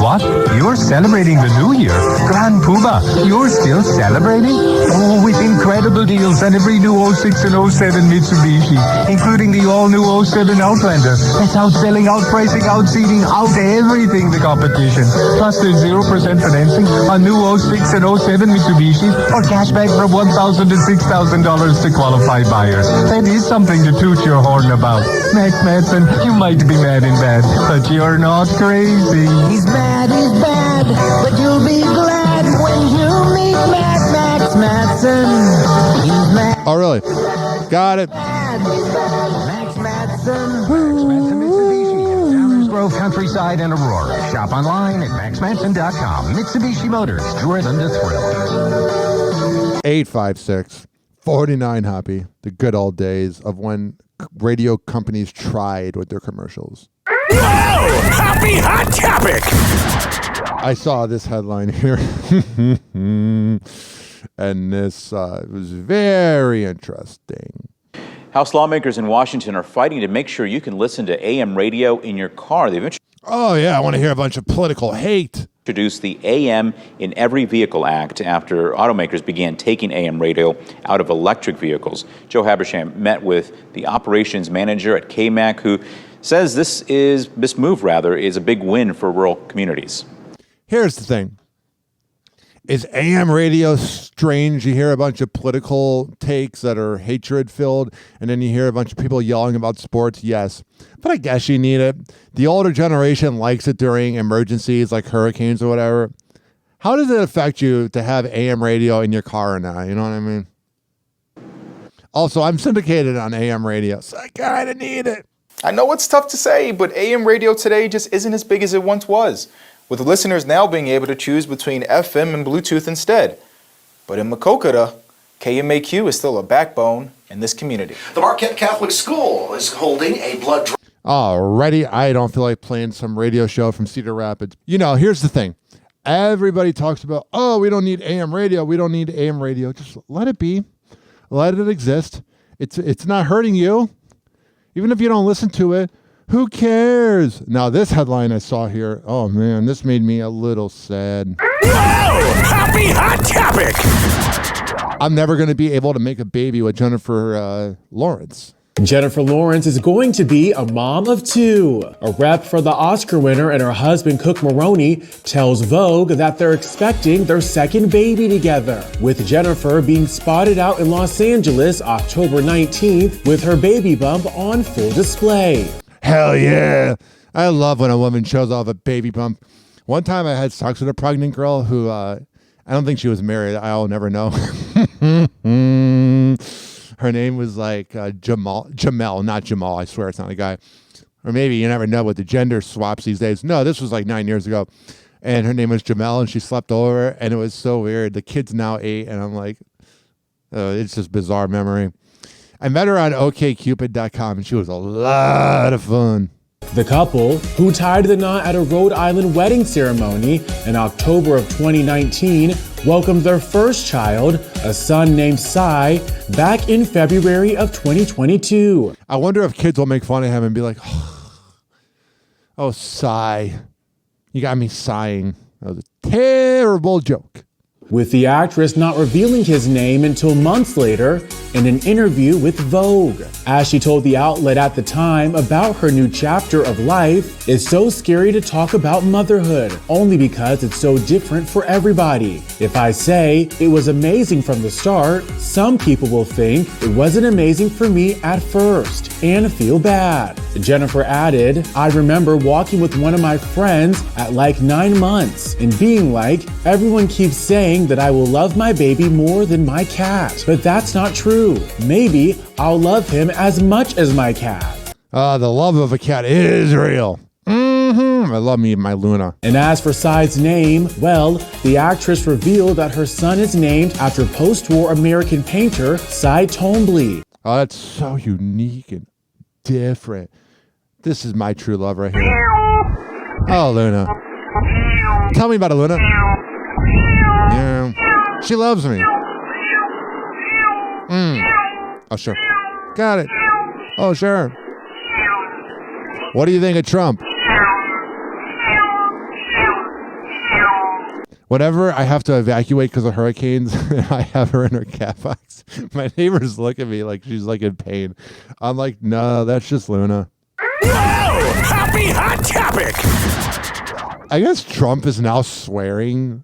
What? You're celebrating the new year? Grand Poobah, you're still celebrating? Oh, with incredible deals on every new 06 and 07 Mitsubishi, including the all-new 07 Outlander. That's outselling, outpricing, outseating, out everything the competition. Plus there's 0% financing on new 06 and 07 Mitsubishi, or cashback from $1,000 to $6,000 to qualified buyers. That is something to toot your horn about. Max Madsen, you might be mad in bed, but you're not crazy. He's mad, he's bad, but you'll be glad when you meet Max Madsen. He's mad. Oh, really? Got it. Max Madsen. Mitsubishi, Downers Grove, Countryside, and Aurora. Shop online at maxmadsen.com. Mitsubishi Motors, driven to thrill. 856-49-HAPPY. The good old days of when radio companies tried with their commercials. Whoa! Happy Hot Topic! I saw this headline here, and this was very interesting. House lawmakers in Washington are fighting to make sure you can listen to AM radio in your car. They've Oh, yeah, I want to hear a bunch of political hate. Introduced the AM in Every Vehicle Act after automakers began taking AM radio out of electric vehicles. Joe Habersham met with the operations manager at KMAC, who says this move is a big win for rural communities. Here's the thing. Is AM radio strange? You hear a bunch of political takes that are hatred-filled, and then you hear a bunch of people yelling about sports. Yes, but I guess you need it. The older generation likes it during emergencies like hurricanes or whatever. How does it affect you to have AM radio in your car now? You know what I mean? Also, I'm syndicated on AM radio, so I kind of need it. I know it's tough to say, but AM radio today just isn't as big as it once was, with listeners now being able to choose between FM and Bluetooth instead. But in Maquoketa, KMAQ is still a backbone in this community. The Marquette Catholic School is holding a blood drive. Alrighty, I don't feel like playing some radio show from Cedar Rapids. You know, here's the thing. Everybody talks about, oh, we don't need AM radio. We don't need AM radio. Just let it be. Let it exist. It's not hurting you. Even if you don't listen to it, who cares? Now, this headline I saw here, oh, man, this made me a little sad. Happy hot topic! I'm never going to be able to make a baby with Jennifer Lawrence. Jennifer Lawrence is going to be a mom of two. A rep for the Oscar winner and her husband, Cook Maroney, tells Vogue that they're expecting their second baby together, with Jennifer being spotted out in Los Angeles October 19th with her baby bump on full display. Hell yeah. I love when a woman shows off a baby bump. One time I had sex with a pregnant girl who, I don't think she was married. I'll never know. Her name was like Jamel, not Jamal. I swear it's not a guy. Or maybe you never know with the gender swaps these days. No, this was like 9 years ago. And her name was Jamel, and she slept over, and it was so weird. The kid's now 8, and I'm like, it's just bizarre memory. I met her on okcupid.com, and she was a lot of fun. The couple, who tied the knot at a Rhode Island wedding ceremony in October of 2019, welcomed their first child, a son named Cy, back in February of 2022. I wonder if kids will make fun of him and be like, oh, Cy, you got me sighing. That was a terrible joke. With the actress not revealing his name until months later in an interview with Vogue. As she told the outlet at the time about her new chapter of life, it's so scary to talk about motherhood, only because it's so different for everybody. If I say it was amazing from the start, some people will think it wasn't amazing for me at first and feel bad. Jennifer added, I remember walking with one of my friends at like 9 months and being like, everyone keeps saying that I will love my baby more than my cat, but that's not true. Maybe I'll love him as much as my cat. The love of a cat is real. I love me my Luna. And as for Cy's name, well, the actress revealed that her son is named after post-war American painter Cy Twombly. Oh, that's so unique and different. This is my true love right here. Oh, Luna. Tell me about it, Luna. Yeah, she loves me. Oh, sure. Got it. Oh, sure. What do you think of Trump? Whenever I have to evacuate because of hurricanes, and I have her in her cat box, my neighbors look at me like she's like in pain. I'm like, no, that's just Luna. Happy hot topic! I guess Trump is now swearing.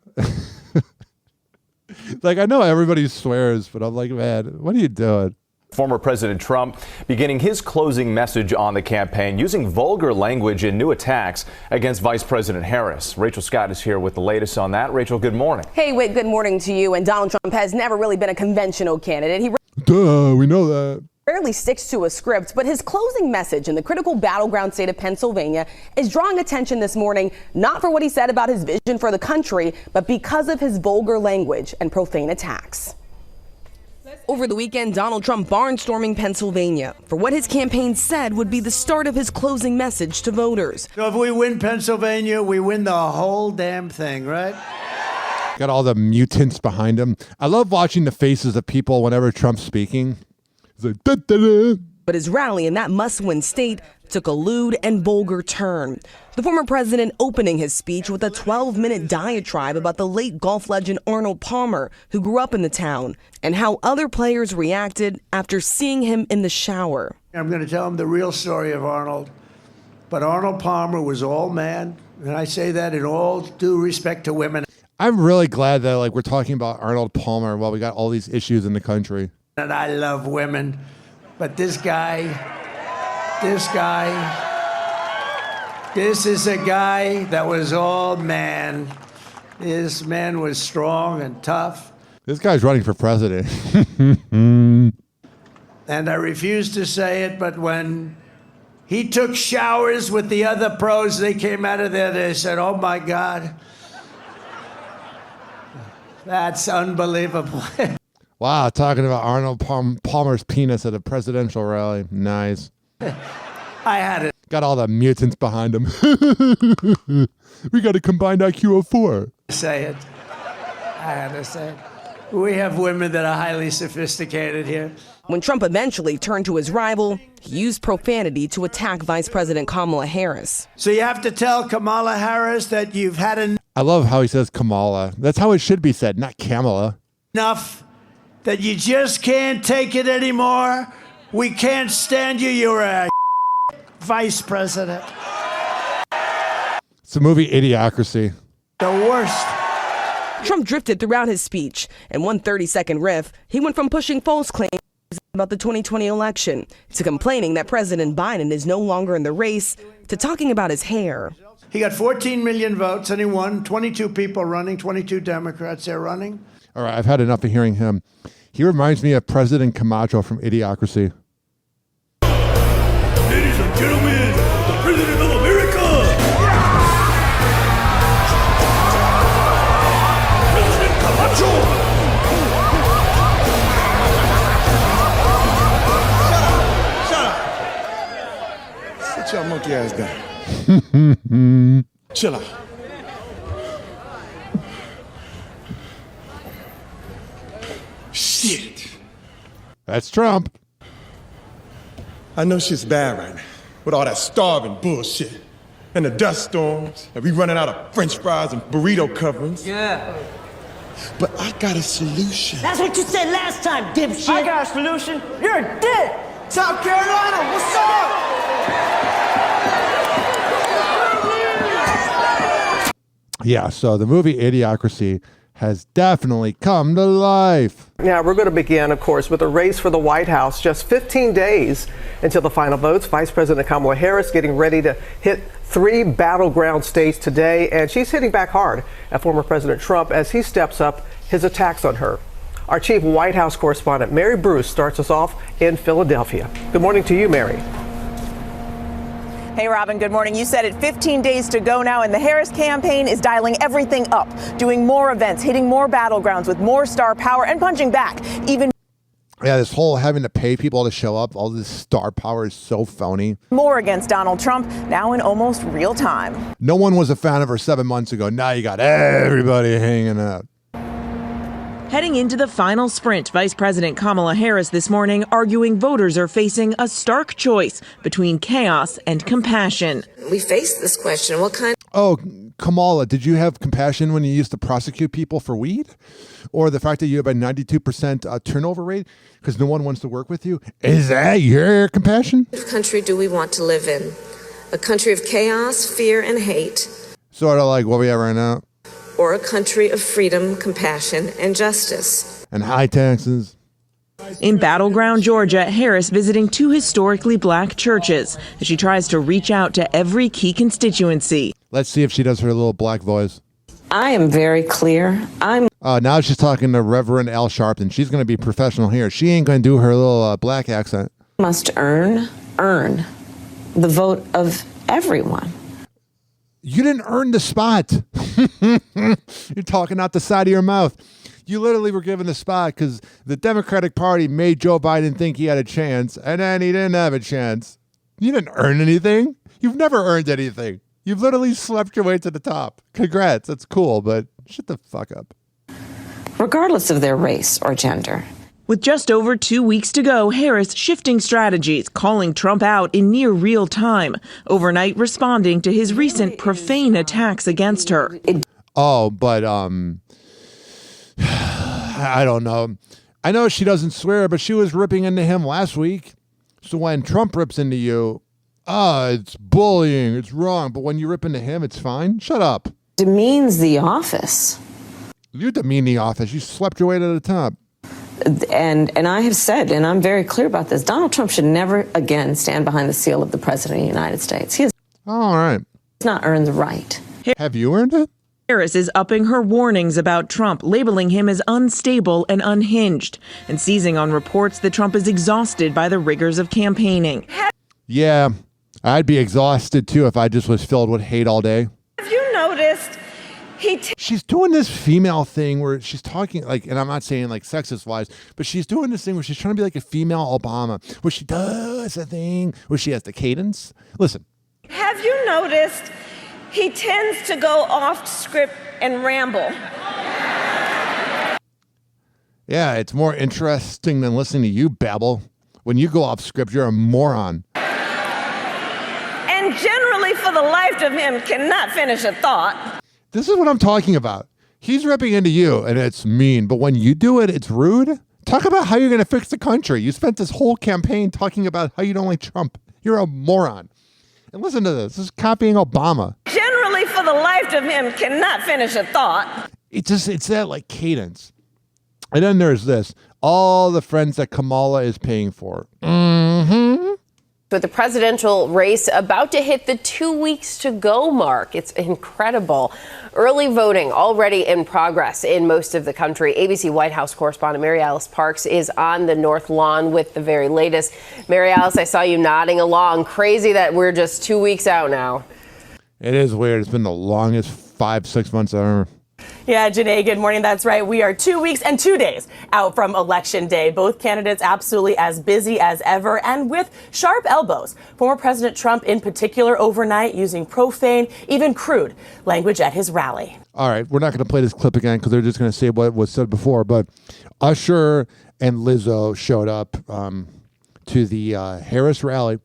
Like, I know everybody swears, but I'm like, man, what are you doing? Former President Trump beginning his closing message on the campaign using vulgar language in new attacks against Vice President Harris. Rachel Scott is here with the latest on that. Rachel, good morning. Hey, Whit, good morning to you. And Donald Trump has never really been a conventional candidate. He Duh, we know that. Rarely sticks to a script, but his closing message in the critical battleground state of Pennsylvania is drawing attention this morning, not for what he said about his vision for the country, but because of his vulgar language and profane attacks. Over the weekend, Donald Trump barnstorming Pennsylvania for what his campaign said would be the start of his closing message to voters. So if we win Pennsylvania, we win the whole damn thing, right? Got all the mutants behind him. I love watching the faces of people whenever Trump's speaking. It's like, da, da, da. But his rally in that must-win state took a lewd and vulgar turn. The former president opening his speech with a 12-minute diatribe about the late golf legend Arnold Palmer, who grew up in the town, and how other players reacted after seeing him in the shower. I'm going to tell him the real story of Arnold. But Arnold Palmer was all man, and I say that in all due respect to women. I'm really glad that like we're talking about Arnold Palmer while we got all these issues in the country. And I love women, but this is a guy that was all man. This man was strong and tough. This guy's running for president. And I refuse to say it, but when he took showers with the other pros, they came out of there, they said, oh my God, that's unbelievable. Wow, talking about Arnold Palmer's penis at a presidential rally. Nice. I had it. Got all the mutants behind him. We got a combined IQ of 4. Say it. I had to say it. We have women that are highly sophisticated here. When Trump eventually turned to his rival, he used profanity to attack Vice President Kamala Harris. So you have to tell Kamala Harris that you've had I love how he says Kamala. That's how it should be said, not Kamala. enough, that you just can't take it anymore. We can't stand you. You're a vice president. It's the movie Idiocracy. The worst. Trump drifted throughout his speech. In one 30-second riff, he went from pushing false claims about the 2020 election to complaining that President Biden is no longer in the race to talking about his hair. He got 14 million votes and he won. 22 people running, 22 Democrats there running. All right, I've had enough of hearing him. He reminds me of President Camacho from Idiocracy. Ladies and gentlemen, the President of America! President Camacho! Shut up! Sit your monkey ass down. Chill out. Shit. That's Trump. I know shit's bad right now with all that starving bullshit and the dust storms and we running out of French fries and burrito coverings. Yeah. But I got a solution. That's what you said last time, dipshit. I got a solution. You're a dick. South Carolina, what's up? Yeah, so the movie Idiocracy has definitely come to life. Now, we're going to begin, of course, with a race for the White House. Just 15 days until the final votes. Vice President Kamala Harris getting ready to hit 3 battleground states today, and she's hitting back hard at former President Trump as he steps up his attacks on her. Our chief White House correspondent, Mary Bruce, starts us off in Philadelphia. Good morning to you, Mary. Hey, Robin, good morning. You said it, 15 days to go now, and the Harris campaign is dialing everything up, doing more events, hitting more battlegrounds with more star power and punching back. Even Yeah, this whole having to pay people to show up, all this star power is so phony. more against Donald Trump, now in almost real time. No one was a fan of her 7 months ago. Now you got everybody hanging out. Heading into the final sprint, Vice President Kamala Harris this morning arguing voters are facing a stark choice between chaos and compassion. We face this question. What kind? Oh, Kamala, did you have compassion when you used to prosecute people for weed? Or the fact that you have a 92% turnover rate because no one wants to work with you? Is that your compassion? What country do we want to live in? A country of chaos, fear, and hate? Sort of like what we have right now. Or a country of freedom, compassion, and justice? And high taxes. In battleground Georgia, Harris visiting 2 historically black churches as she tries to reach out to every key constituency. Let's see if she does her little black voice. I am very clear. Now she's talking to Reverend Al Sharpton. She's going to be professional here. She ain't going to do her little black accent. Must earn the vote of everyone. You didn't earn the spot. You're talking out the side of your mouth. You literally were given the spot because the Democratic Party made Joe Biden think he had a chance, and then he didn't have a chance. You didn't earn anything. You've never earned anything. You've literally slept your way to the top. Congrats. That's cool, but shut the fuck up. Regardless of their race or gender. With just over 2 weeks to go, Harris shifting strategies, calling Trump out in near real time, overnight responding to his recent profane attacks against her. Oh, but I don't know. I know she doesn't swear, but she was ripping into him last week. So when Trump rips into you, it's bullying, it's wrong. But when you rip into him, it's fine. Shut up. Demeans the office You demean the office. You slept your way to the top. And I have said, and I'm very clear about this, Donald Trump should never again stand behind the seal of the President of the United States. He has All right. not earned the right. Have you earned it? Harris is upping her warnings about Trump, labeling him as unstable and unhinged, and seizing on reports that Trump is exhausted by the rigors of campaigning. Yeah, I'd be exhausted too if I just was filled with hate all day. Have you noticed She's doing this female thing where she's talking like, and I'm not saying like sexist wise, but she's doing this thing where she's trying to be like a female Obama, where she does a thing where she has the cadence. Listen. Have you noticed he tends to go off script and ramble? Yeah, it's more interesting than listening to you babble. When you go off script, you're a moron. And generally, for the life of him, cannot finish a thought. This is what I'm talking about. He's ripping into you, and it's mean. But when you do it, it's rude. Talk about how you're going to fix the country. You spent this whole campaign talking about how you don't like Trump. You're a moron. And listen to this. This is copying Obama. Generally, for the life of him, cannot finish a thought. It's that like cadence. And then there's this. All the friends that Kamala is paying for. Mm-hmm. With the presidential race about to hit the 2 weeks to go mark. It's incredible. Early voting already in progress in most of the country. ABC White House correspondent Mary Alice Parks is on the North Lawn with the very latest. Mary Alice, I saw you nodding along. Crazy that we're just 2 weeks out now. It is weird. It's been the longest 5-6 months ever. Yeah, Janae, good morning. That's right. We are 2 weeks and 2 days out from Election Day. Both candidates absolutely as busy as ever and with sharp elbows. Former President Trump in particular overnight using profane, even crude language at his rally. All right, we're not going to play this clip again because they're just going to say what was said before. But Usher and Lizzo showed up to the Harris rally.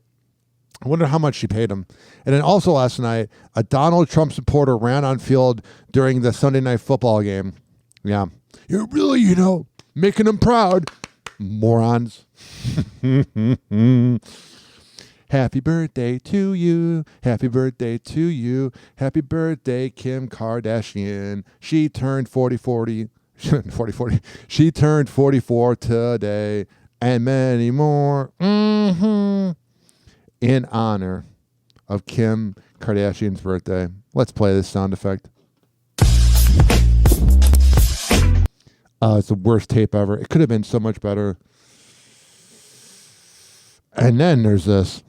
I wonder how much she paid him. And then also last night, a Donald Trump supporter ran on field during the Sunday night football game. Yeah. You're really, making them proud. Morons. Happy birthday to you. Happy birthday to you. Happy birthday, Kim Kardashian. She turned 40. She turned 44 today. And many more. Mm-hmm. In honor of Kim Kardashian's birthday. Let's play this sound effect. It's the worst tape ever. It could have been so much better. And then there's this.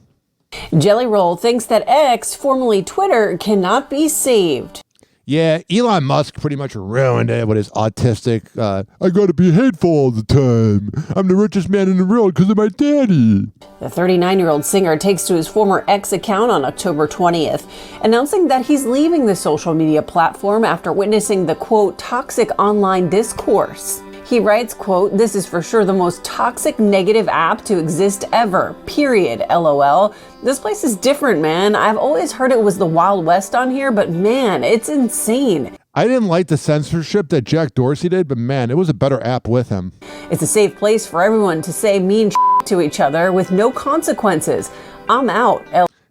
Jelly Roll thinks that X, formerly Twitter, cannot be saved. Yeah, Elon Musk pretty much ruined it with his autistic, I gotta be hateful all the time. I'm the richest man in the world because of my daddy. The 39-year-old singer takes to his former X account on October 20th, announcing that he's leaving the social media platform after witnessing the, quote, toxic online discourse. He writes, quote, this is for sure the most toxic negative app to exist ever, period, LOL. This place is different, man. I've always heard it was the Wild West on here, but man, it's insane. I didn't like the censorship that Jack Dorsey did, but man, it was a better app with him. It's a safe place for everyone to say mean to each other with no consequences. I'm out,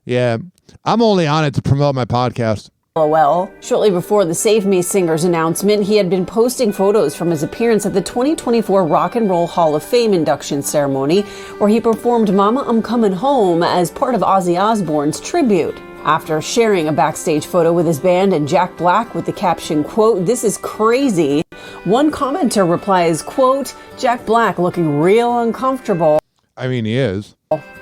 Yeah, I'm only on it to promote my podcast. LOL. Shortly before the Save Me Singer's announcement, he had been posting photos from his appearance at the 2024 Rock and Roll Hall of Fame induction ceremony, where he performed Mama I'm Coming Home as part of Ozzy Osbourne's tribute. After sharing a backstage photo with his band and Jack Black with the caption, quote, this is crazy, one commenter replies, quote, Jack Black looking real uncomfortable. I mean, he is.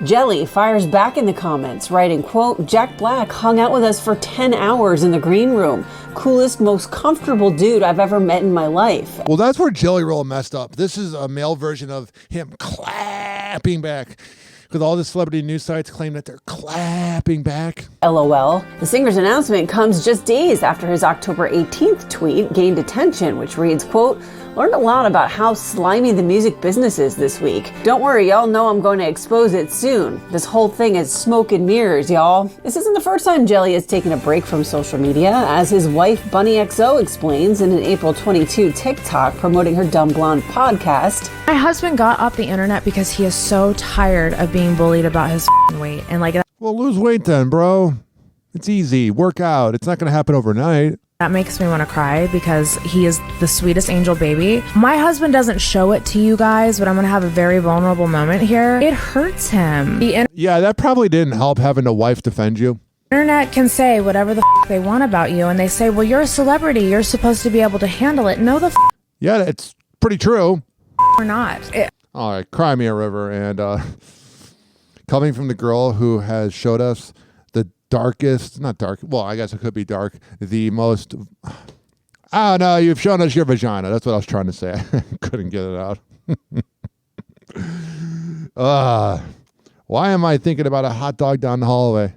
Jelly fires back in the comments, writing, quote, Jack Black hung out with us for 10 hours in the green room. Coolest, most comfortable dude I've ever met in my life. Well, that's where Jelly Roll messed up. This is a male version of him clapping back. Because all the celebrity news sites claim that they're clapping back. LOL. The singer's announcement comes just days after his October 18th tweet gained attention, which reads, quote, learned a lot about how slimy the music business is this week. Don't worry, y'all know I'm going to expose it soon. This whole thing is smoke and mirrors, y'all. This isn't the first time Jelly has taken a break from social media, as his wife Bunny XO explains in an April 22 TikTok promoting her Dumb Blonde podcast. My husband got off the internet because he is so tired of being bullied about his weight and like that. Well, lose weight then, bro. It's easy. Work out. It's not going to happen overnight. That makes me want to cry because he is the sweetest angel baby. My husband doesn't show it to you guys, but I'm going to have a very vulnerable moment here. It hurts him. Yeah, that probably didn't help having a wife defend you. Internet can say whatever the they want about you, and they say, well, you're a celebrity. You're supposed to be able to handle it. No, the Yeah, it's pretty true. We're not. All right, cry me a river. And coming from the girl who has showed us the darkest, not dark, well, I guess it could be dark, the most, oh no, you've shown us your vagina. That's what I was trying to say. I couldn't get it out. Why am I thinking about a hot dog down the hallway?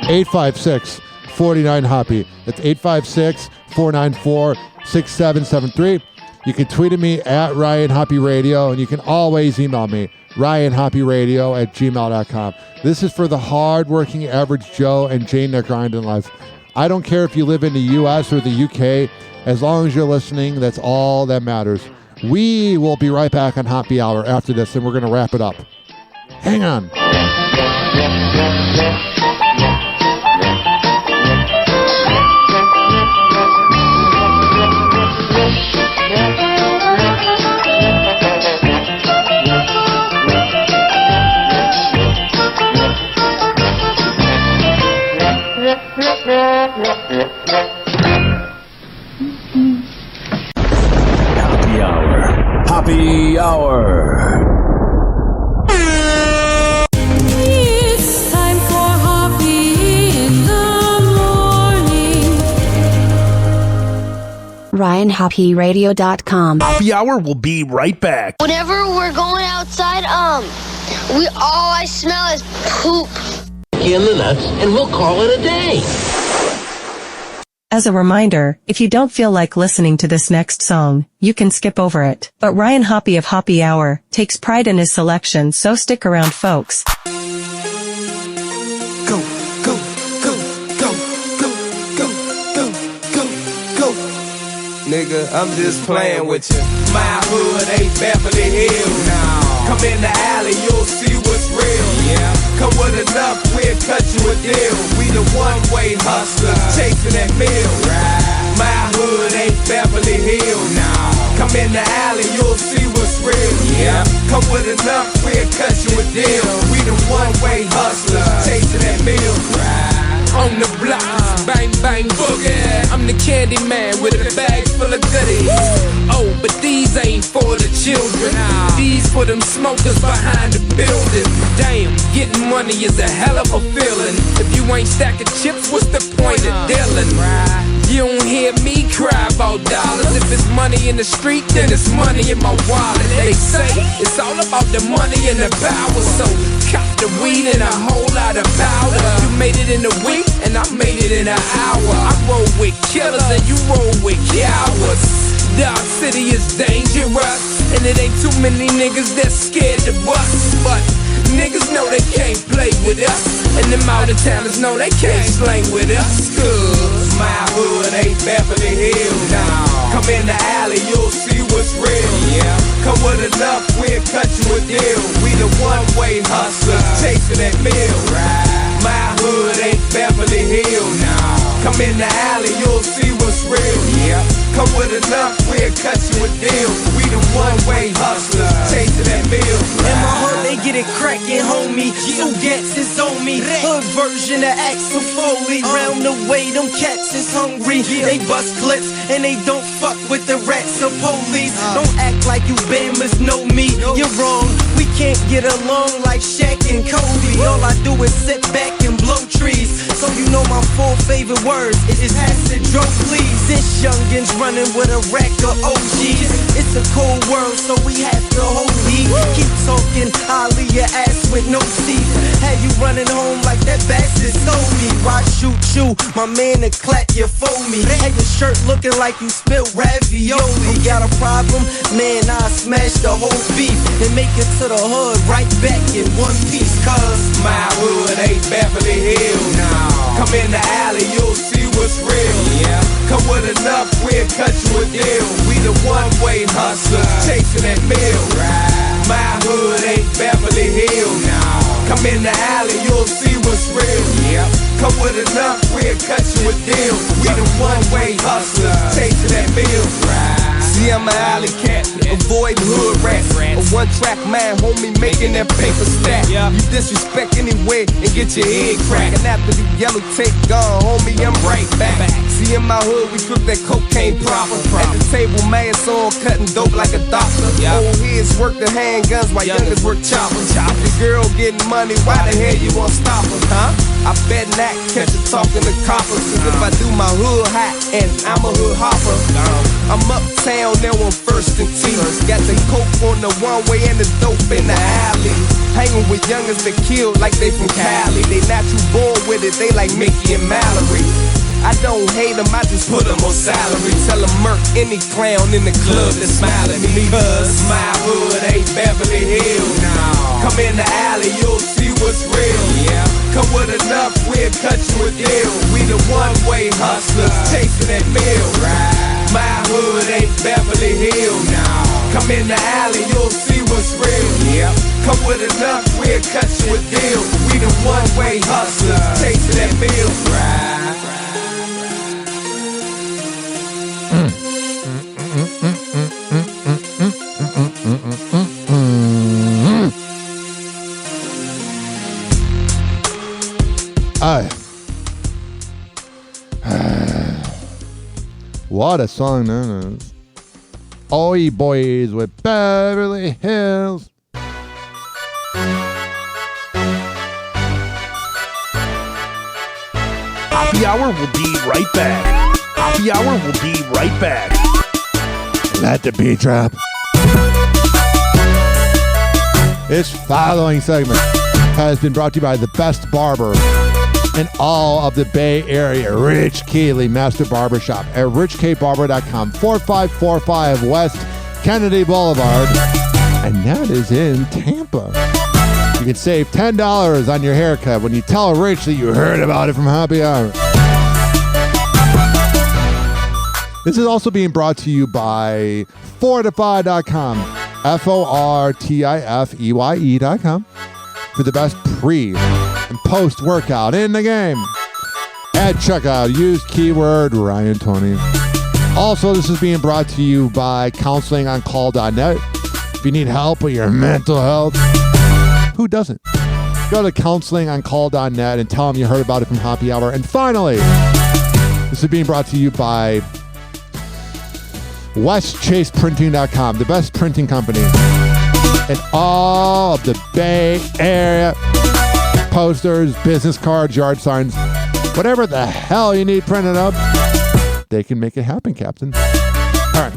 856-49-HOPPE. That's 856-494-6773. You can tweet at me at Ryan Hoppe Radio, and you can always email me, ryanhopperadio@gmail.com. This is for the hard-working average Joe and Jane that grind in life. I don't care if you live in the U.S. or the U.K. As long as you're listening, that's all that matters. We will be right back on Hoppe Hour after this, and we're going to wrap it up. Hang on. Hoppe Hour. Hoppe Hour. It's time for Hoppe in the morning. RyanHoppeRadio.com. Hoppe Hour will be right back. Whenever we're going outside, all I smell is poop. In the nuts, and we'll call it a day. As a reminder, if you don't feel like listening to this next song, you can skip over it. But Ryan Hoppe of Hoppe Hour takes pride in his selection, so stick around, folks. Go, go, go, go, go, go, go, go, go, go. Nigga, I'm just playing with you. My hood ain't Beverly Hills now. Come in the alley, you'll see what's real. Yeah. Come with enough, we'll cut you a deal. We the one-way hustlers, chasing that meal. Right. My hood ain't Beverly Hills now. Come in the alley, you'll see what's real. Yeah. Come with enough, we'll cut you a deal. We the one-way hustlers, chasing that meal. Right. On the block, bang, bang, boogie. I'm the candy man with a bag full of goodies. Oh, but these ain't for the children. These for them smokers behind the building. Damn, getting money is a hell of a feeling. If you ain't stacking chips, what's the point of dealing? You don't hear me cry about dollars. If it's money in the street, then it's money in my wallet. They say it's all about the money and the power. So cop the weed and a whole lot of powder. You made it in a week, and I made it in an hour. I roll with killers and you roll with cowards. Dark City is dangerous, and it ain't too many niggas that's scared to bust. But niggas know they can't play with us, and them out-of-towners know they can't slang with us. Cause my hood ain't Beverly Hills now. Come in the alley, you'll see what's real. Yeah. Come with enough, we'll cut you a deal. We the one-way hustlers, chasing that meal. Right. My hood ain't Beverly Hills now. Come in the alley, you'll see what's real. Yeah. Come with enough, we'll cut you a deal. We the one-way hustlers, chasing that meal. In my hood, they get it crackin', homie. So gets is on me. Hood version of Axel Foley. Round the way, them cats is hungry. They bust clips and they don't fuck with the rats or police. Don't act like you Bammers know me. You're wrong. We can't get along like Shaq and Kobe. All I do is sit back and blow trees. So you know my 4 favorite words is acid, drove, please. This youngin's running with a rack of OGs. It's a cold world, so we have to hold heat. Keep talking, I'll leave your ass with no seat. Had you running home like that bastard told me. Why shoot you, my man, to clap you for me? Had your shirt looking like you spilled ravioli. Got a problem? Man, I smash the whole beef and make it to the hood right back in one piece. Cause my hood ain't Beverly Hills now. Come in the alley, you'll see what's real. Yeah. Come with enough, we'll cut you a deal. We the one-way hustler, chasing that meal. My hood ain't Beverly Hills. Come in the alley, you'll see what's real. Come with enough, we'll cut you a deal. We the one-way hustler, chasing that meal. See, I'm an alley cat, avoid hood rats. A one-track man, homie, making that paper stack. You disrespect anyway and get your head cracked. And after the yellow tape gone, homie, I'm right back. See, in my hood, we cook that cocaine proper. At the table, mask on, cutting dope like a doctor. Old heads work the handguns while youngers work choppers. The girl getting money, why the hell you won't stop her, huh? I bet not catch her talking to coppers. Cause if I do my hood hot, and I'm a hood hopper, I'm uptown there on First and T. Got the coke on the one-way and the dope in the alley. Hanging with youngers that kill like they from Cali. They natural born with it, they like Mickey and Mallory. I don't hate them, I just put them on salary. Tell them murk any clown in the club that smile at me. Cause my hood ain't Beverly Hills. Come in the alley, you'll see what's real. Come with enough, we'll cut you a deal. We the one-way hustlers, chasing that meal. My hood ain't Beverly Hills. Come in the alley, you'll see what's real. Come with enough, we'll cut you a deal. We the one-way hustlers, chasing that meal. What a song that is. Oi boys with Beverly Hills. Hoppe Hour will be right back. Hoppe Hour will be right back. Let the beat drop. This following segment has been brought to you by the best barber in all of the Bay Area, Rich Keeley Master Barbershop at richkbarber.com, 4545 West Kennedy Boulevard, and that is in Tampa. You can save $10 on your haircut when you tell Rich that you heard about it from Hoppe Hour. This is also being brought to you by Fortify.com, FORTIFEYE.com, for the best pre and post-workout in the game. At checkout, use keyword Ryan Tony. Also, this is being brought to you by counselingoncall.net. If you need help with your mental health, who doesn't? Go to counselingoncall.net and tell them you heard about it from Hoppe Hour. And finally, this is being brought to you by westchaseprinting.com, the best printing company in all of the Bay Area. Posters, business cards, yard signs, whatever the hell you need printed up, they can make it happen, Captain. All right,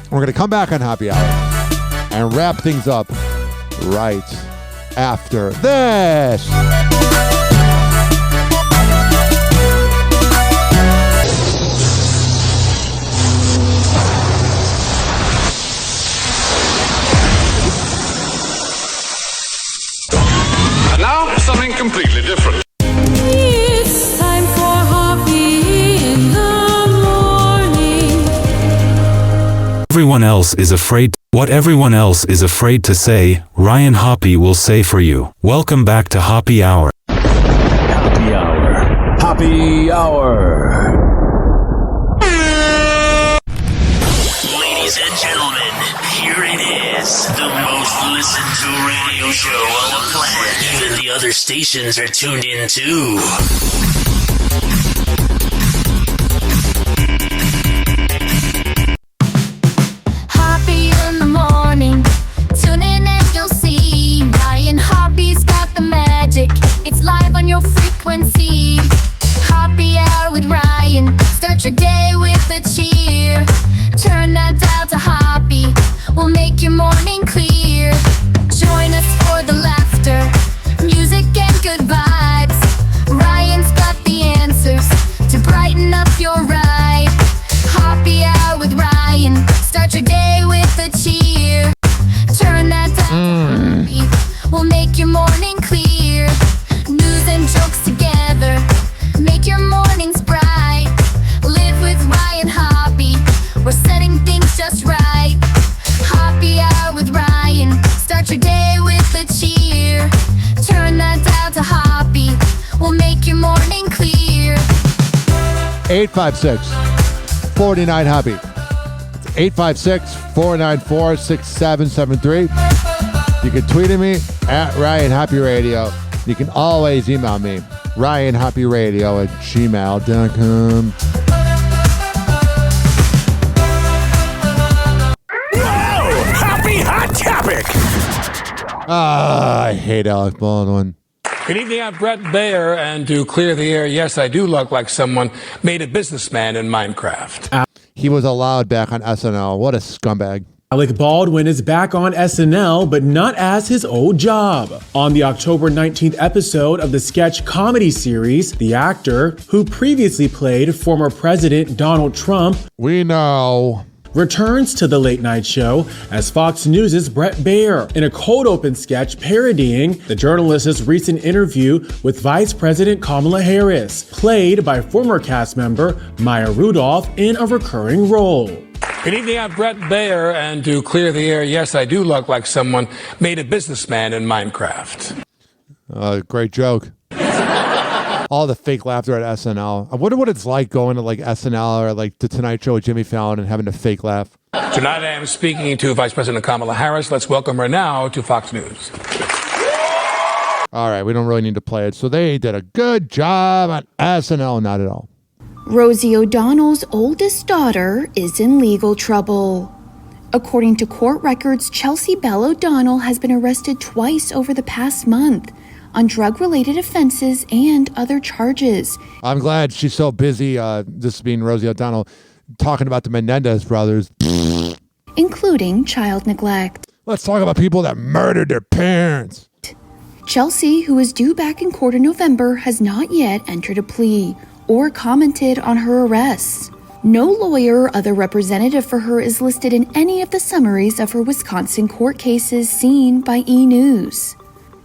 we're going to come back on Hoppe Hour and wrap things up right after this. And now, something completely different. It's time for Hoppe in the morning. Everyone else is afraid. What everyone else is afraid to say, Ryan Hoppe will say for you. Welcome back to Hoppe Hour. Hoppe Hour. Hoppe Hour. Ladies and gentlemen, here it is. The most listened to radio show on the planet. Even the other stations are tuned in too. Hoppe in the morning. Tune in and you'll see Ryan Hoppe's got the magic. It's live on your frequency. Hoppe Hour with Ryan. Start your day with a cheer. Turn that dial to Hoppe. We'll make your morning clear. Join us for the laughter, music and good vibes. Ryan's got the answers to brighten up your ride. Hoppe Hour with Ryan. Start your day with a cheer. Turn that dial to Hoppe. We'll make your morning clear. News and jokes together. Make your mornings bright. Live with Ryan Hoppe. 856-49-HOPPY. It's 856-494-6773. You can tweet at me at Ryan Hoppe Radio. You can always email me, ryanhopperadio@gmail.com. Happy Hot Topic! I hate Alec Baldwin. Good evening, I'm Brett Baer, and to clear the air, yes, I do look like someone made a businessman in Minecraft. He was allowed back on SNL. What a scumbag. Alec Baldwin is back on SNL, but not as his old job. On the October 19th episode of the sketch comedy series, the actor, who previously played former President Donald Trump, we know, returns to the late night show as Fox News' Brett Baer in a cold open sketch parodying the journalist's recent interview with Vice President Kamala Harris, played by former cast member Maya Rudolph in a recurring role. Good evening, I'm Brett Baer, and to clear the air, yes, I do look like someone made a businessman in Minecraft. Great joke. All the fake laughter at SNL. I wonder what it's like going to like SNL or like the Tonight Show with Jimmy Fallon and having a fake laugh. Tonight I am speaking to Vice President Kamala Harris. Let's welcome her now to Fox News. All right, we don't really need to play it. So they did a good job on SNL, not at all. Rosie O'Donnell's oldest daughter is in legal trouble. According to court records, Chelsea Bell O'Donnell has been arrested twice over the past month on drug-related offenses and other charges. I'm glad she's so busy, this being Rosie O'Donnell, talking about the Menendez brothers. Including child neglect. Let's talk about people that murdered their parents. Chelsea, who is due back in court in November, has not yet entered a plea or commented on her arrests. No lawyer or other representative for her is listed in any of the summaries of her Wisconsin court cases seen by E! News.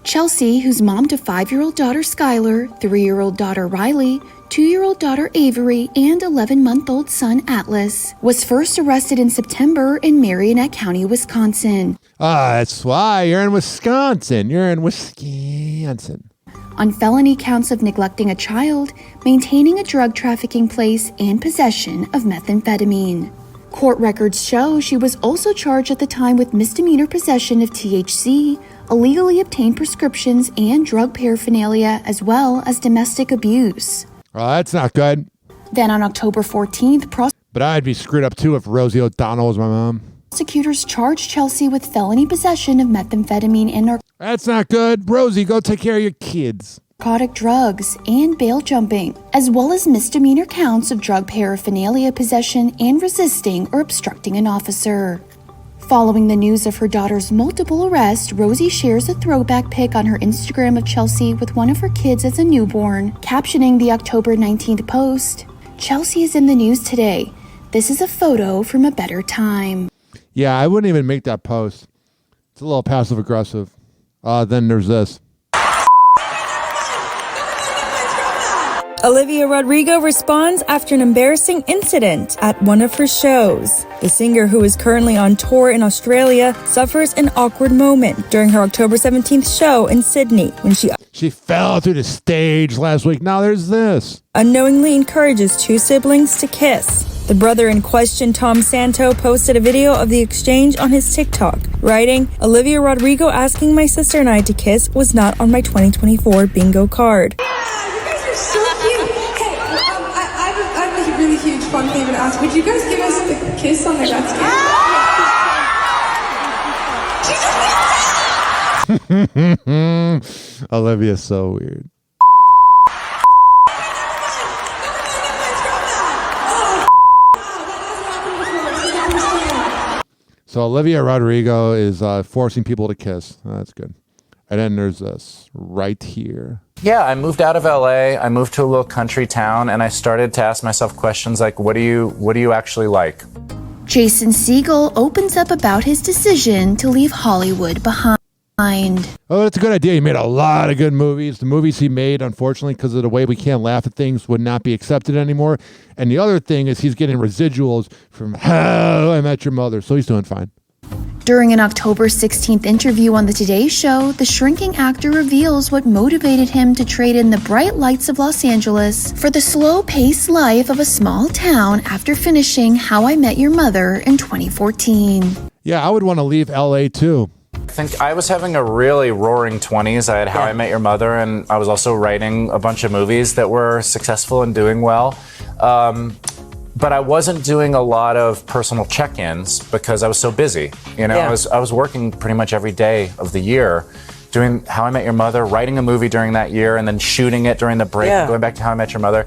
Chelsea, who's mom to 5-year-old daughter Skylar, 3-year-old daughter Riley, 2-year-old daughter Avery, and 11-month-old son Atlas, was first arrested in September in Marionette County, Wisconsin. That's why you're in Wisconsin. You're in Wisconsin. On felony counts of neglecting a child, maintaining a drug trafficking place, and possession of methamphetamine. Court records show she was also charged at the time with misdemeanor possession of THC, illegally obtained prescriptions, and drug paraphernalia, as well as domestic abuse. Oh, that's not good. Then on October 14th, but I'd be screwed up too if Rosie O'Donnell was my mom. Prosecutors charged Chelsea with felony possession of methamphetamine and That's not good. Rosie, go take care of your kids. Narcotic drugs and bail jumping, as well as misdemeanor counts of drug paraphernalia possession and resisting or obstructing an officer. Following the news of her daughter's multiple arrests, Rosie shares a throwback pic on her Instagram of Chelsea with one of her kids as a newborn, captioning the October 19th post, "Chelsea is in the news today. This is a photo from a better time." Yeah, I wouldn't even make that post. It's a little passive-aggressive. Then there's this. Olivia Rodrigo responds after an embarrassing incident at one of her shows. The singer, who is currently on tour in Australia, suffers an awkward moment during her October 17th show in Sydney when she fell through the stage last week. Now there's this. Unknowingly encourages two siblings to kiss. The brother in question, Tom Santo, posted a video of the exchange on his TikTok, writing, "Olivia Rodrigo asking my sister and I to kiss was not on my 2024 bingo card." So cute. Hey, I have a really huge fun favor to ask. Would you guys give us the kiss on the guts? Olivia's so weird. So Olivia Rodrigo is forcing people to kiss. That's good. And then there's this right here. Yeah, I moved out of LA. I moved to a little country town, and I started to ask myself questions like, what do you actually like? Jason Segel opens up about his decision to leave Hollywood behind. Oh, that's a good idea. He made a lot of good movies. The movies he made, unfortunately, because of the way we can't laugh at things, would not be accepted anymore. And the other thing is he's getting residuals from How I Met Your Mother, so he's doing fine. During an October 16th interview on the Today Show, the shrinking actor reveals what motivated him to trade in the bright lights of Los Angeles for the slow-paced life of a small town after finishing How I Met Your Mother in 2014. Yeah, I would want to leave LA too. I think I was having a really roaring 20s. I had How I Met Your Mother, and I was also writing a bunch of movies that were successful and doing well. But I wasn't doing a lot of personal check-ins because I was so busy. You know, I was working pretty much every day of the year, doing How I Met Your Mother, writing a movie during that year, and then shooting it during the break, going back to How I Met Your Mother.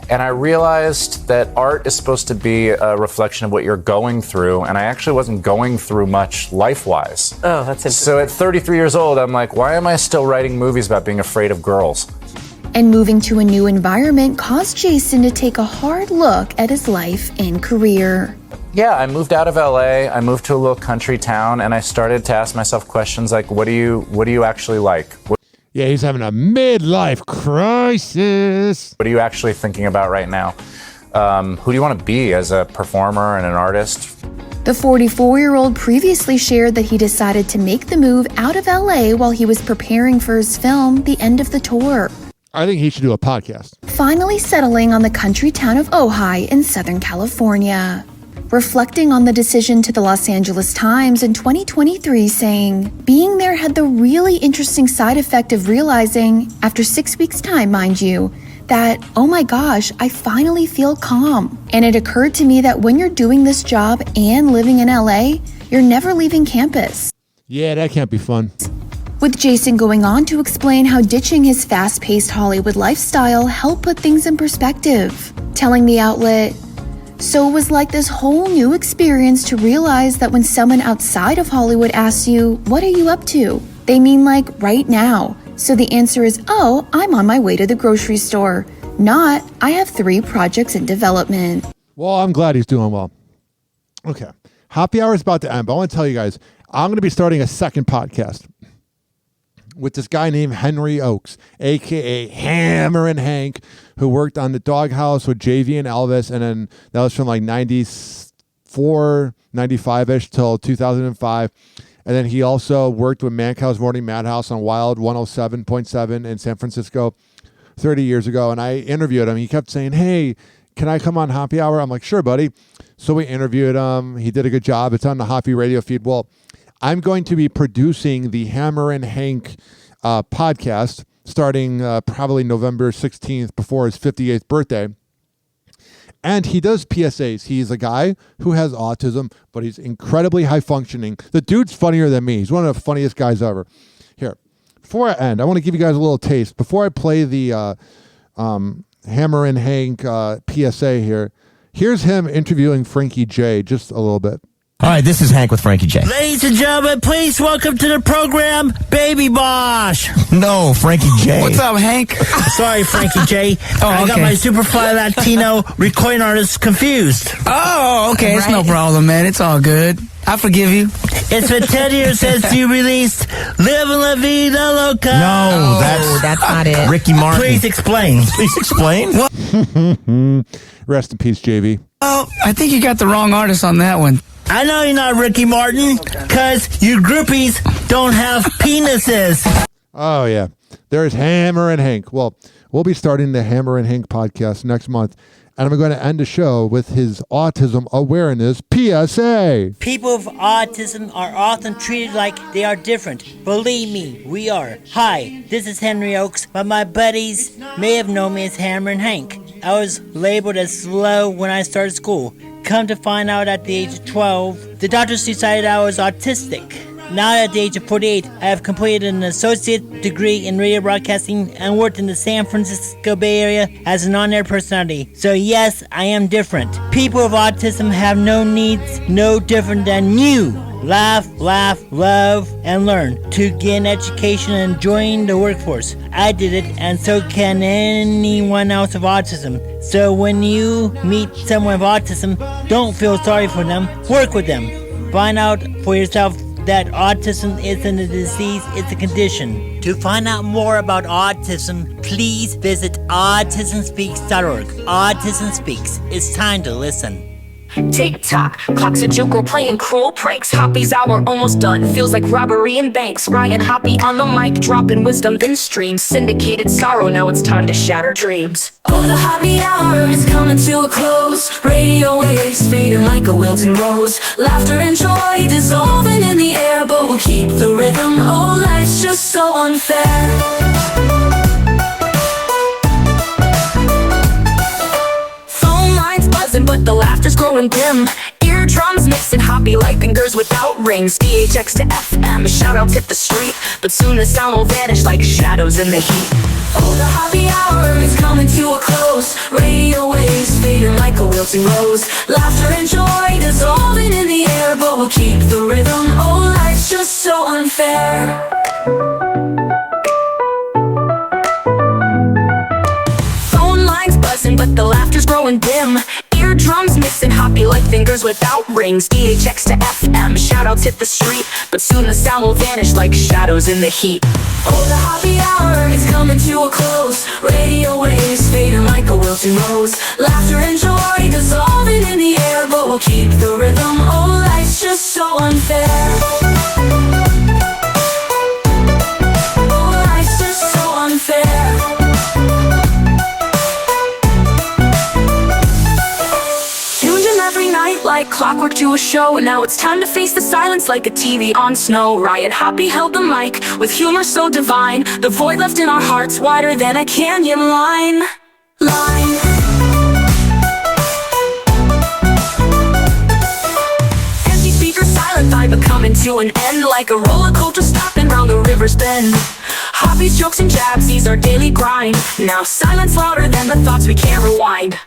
And I realized that art is supposed to be a reflection of what you're going through, and I actually wasn't going through much life-wise. Oh, that's interesting. So at 33 years old, I'm like, why am I still writing movies about being afraid of girls? And moving to a new environment caused Jason to take a hard look at his life and career. Yeah, I moved out of LA, I moved to a little country town, and I started to ask myself questions like, what do you actually like? Yeah, he's having a midlife crisis. What are you actually thinking about right now? Who do you want to be as a performer and an artist? The 44-year-old previously shared that he decided to make the move out of LA while he was preparing for his film, The End of the Tour. I think he should do a podcast. Finally settling on the country town of Ojai in Southern California. Reflecting on the decision to the Los Angeles Times in 2023, saying, being there had the really interesting side effect of realizing, after 6 weeks' time, mind you, that, oh my gosh, I finally feel calm. And it occurred to me that when you're doing this job and living in LA, you're never leaving campus. Yeah, that can't be fun. With Jason going on to explain how ditching his fast-paced Hollywood lifestyle helped put things in perspective, telling the outlet, so it was like this whole new experience to realize that when someone outside of Hollywood asks you, what are you up to? They mean like right now. So the answer is, oh, I'm on my way to the grocery store. Not, I have 3 projects in development. Well, I'm glad he's doing well. Okay. Happy Hour is about to end, but I want to tell you guys, I'm going to be starting a second podcast with this guy named Henry Oakes, a.k.a. Hammer and Hank, who worked on the Doghouse with JV and Elvis, and then that was from like 94, 95-ish till 2005. And then he also worked with Mancow's Morning Madhouse on Wild 107.7 in San Francisco 30 years ago. And I interviewed him. He kept saying, hey, can I come on Happy Hour? I'm like, sure, buddy. So we interviewed him. He did a good job. It's on the Hoppe radio feed. Well, I'm going to be producing the Hammer and Hank podcast starting probably November 16th before his 58th birthday. And he does PSAs. He's a guy who has autism, but he's incredibly high functioning. The dude's funnier than me. He's one of the funniest guys ever. Here, before I end, I want to give you guys a little taste. Before I play the Hammer and Hank PSA here, here's him interviewing Frankie J. Just a little bit. All right, this is Hank with Frankie J. Ladies and gentlemen, please welcome to the program, Baby Bosh. No, Frankie J. What's up, Hank? Sorry, Frankie J. I got my Superfly Latino recording artist confused. Oh, okay. It's no problem, man. It's all good. I forgive you. It's been 10 years since you released Livin' La Vida Loca. No, that's not it. Ricky Martin. Please explain. Please explain. Rest in peace, JV. Oh, I think you got the wrong artist on that one. I know you're not Ricky Martin, because you groupies don't have penises. Oh, yeah. There's Hammer and Hank. Well, we'll be starting the Hammer and Hank podcast next month, and I'm going to end the show with his autism awareness PSA. People with autism are often treated like they are different. Believe me, we are. Hi, this is Henry Oakes, but my buddies may have known me as Hammer and Hank. I was labeled as slow when I started school. Come to find out at the age of 12, the doctors decided I was autistic. Now at the age of 48, I have completed an associate degree in radio broadcasting and worked in the San Francisco Bay Area as an on-air personality. So yes, I am different. People with autism have no needs, no different than you. Laugh, love, and learn to gain education and join the workforce. I did it, and so can anyone else with autism. So when you meet someone with autism, don't feel sorry for them. Work with them. Find out for yourself that autism isn't a disease, it's a condition. To find out more about autism, please visit autismspeaks.org. Autism Speaks. It's time to listen. Tick-tock, clocks a joke, we're playing cruel pranks. Hoppy's hour almost done, feels like robbery in banks. Ryan Hoppe on the mic, dropping wisdom in streams. Syndicated sorrow, now it's time to shatter dreams. Oh, the Hoppe Hour is coming to a close. Radio waves fading like a wilting rose. Laughter and joy dissolving in the air, but we'll keep the rhythm. Oh, life's just so unfair. But the laughter's growing dim. Eardrums mixing Hoppe like fingers without rings. DHX to FM, shoutouts hit the street, but soon the sound will vanish like shadows in the heat. Oh, the Hoppe Hour is coming to a close. Radio waves fading like a wilting rose. Laughter and joy dissolving in the air, but we'll keep the rhythm. Oh, life's just so unfair. Phone lines buzzing, but the laughter's growing dim. Eardrums mixing Hoppe like fingers without rings. DHX to FM, shoutouts hit the street, but soon the sound will vanish like shadows in the heat. Oh, the Hoppe Hour is coming to a close. Radio waves fading like a wilting rose. Laughter and joy dissolving in the air, but we'll keep the rhythm. Oh, life's just so unfair. Oh, life's just so unfair. Like clockwork to a show, and now it's time to face the silence like a TV on snow. Ryan Hoppe held the mic with humor so divine, the void left in our hearts wider than a canyon line. Empty speaker, silent vibe coming to an end, like a rollercoaster stopping round the river's bend. Hoppe's jokes and jabs, these are daily grind. Now silence louder than the thoughts we can't rewind.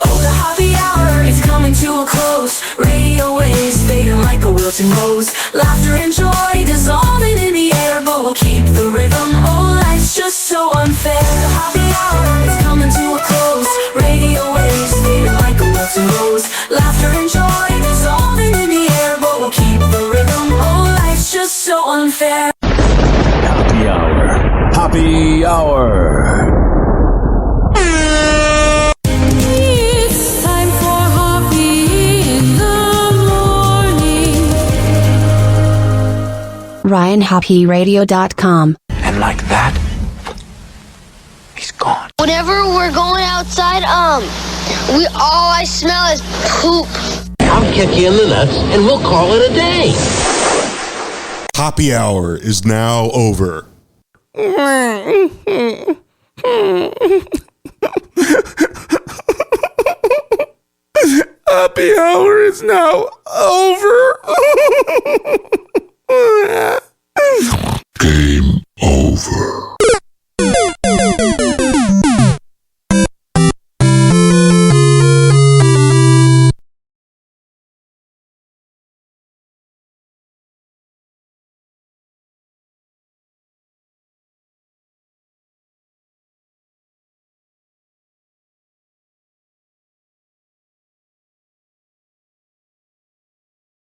Oh, the Hoppe Hour is coming to a close. Radio waves fading like a wilting rose. Laughter and joy dissolving in the air, but we'll keep the rhythm. Oh, life's just so unfair. The Hoppe Hour is coming to a close. Radio waves fading like a wilting rose. Laughter and joy dissolving in the air, but we'll keep the rhythm. Oh, life's just so unfair. Hoppe Hour. Hoppe Hour. RyanHoppeRadio.com. And like that, he's gone. Whenever we're going outside, all I smell is poop. I'll kick you in the nuts and we'll call it a day. Hoppe Hour is now over. Hoppe Hour is now over.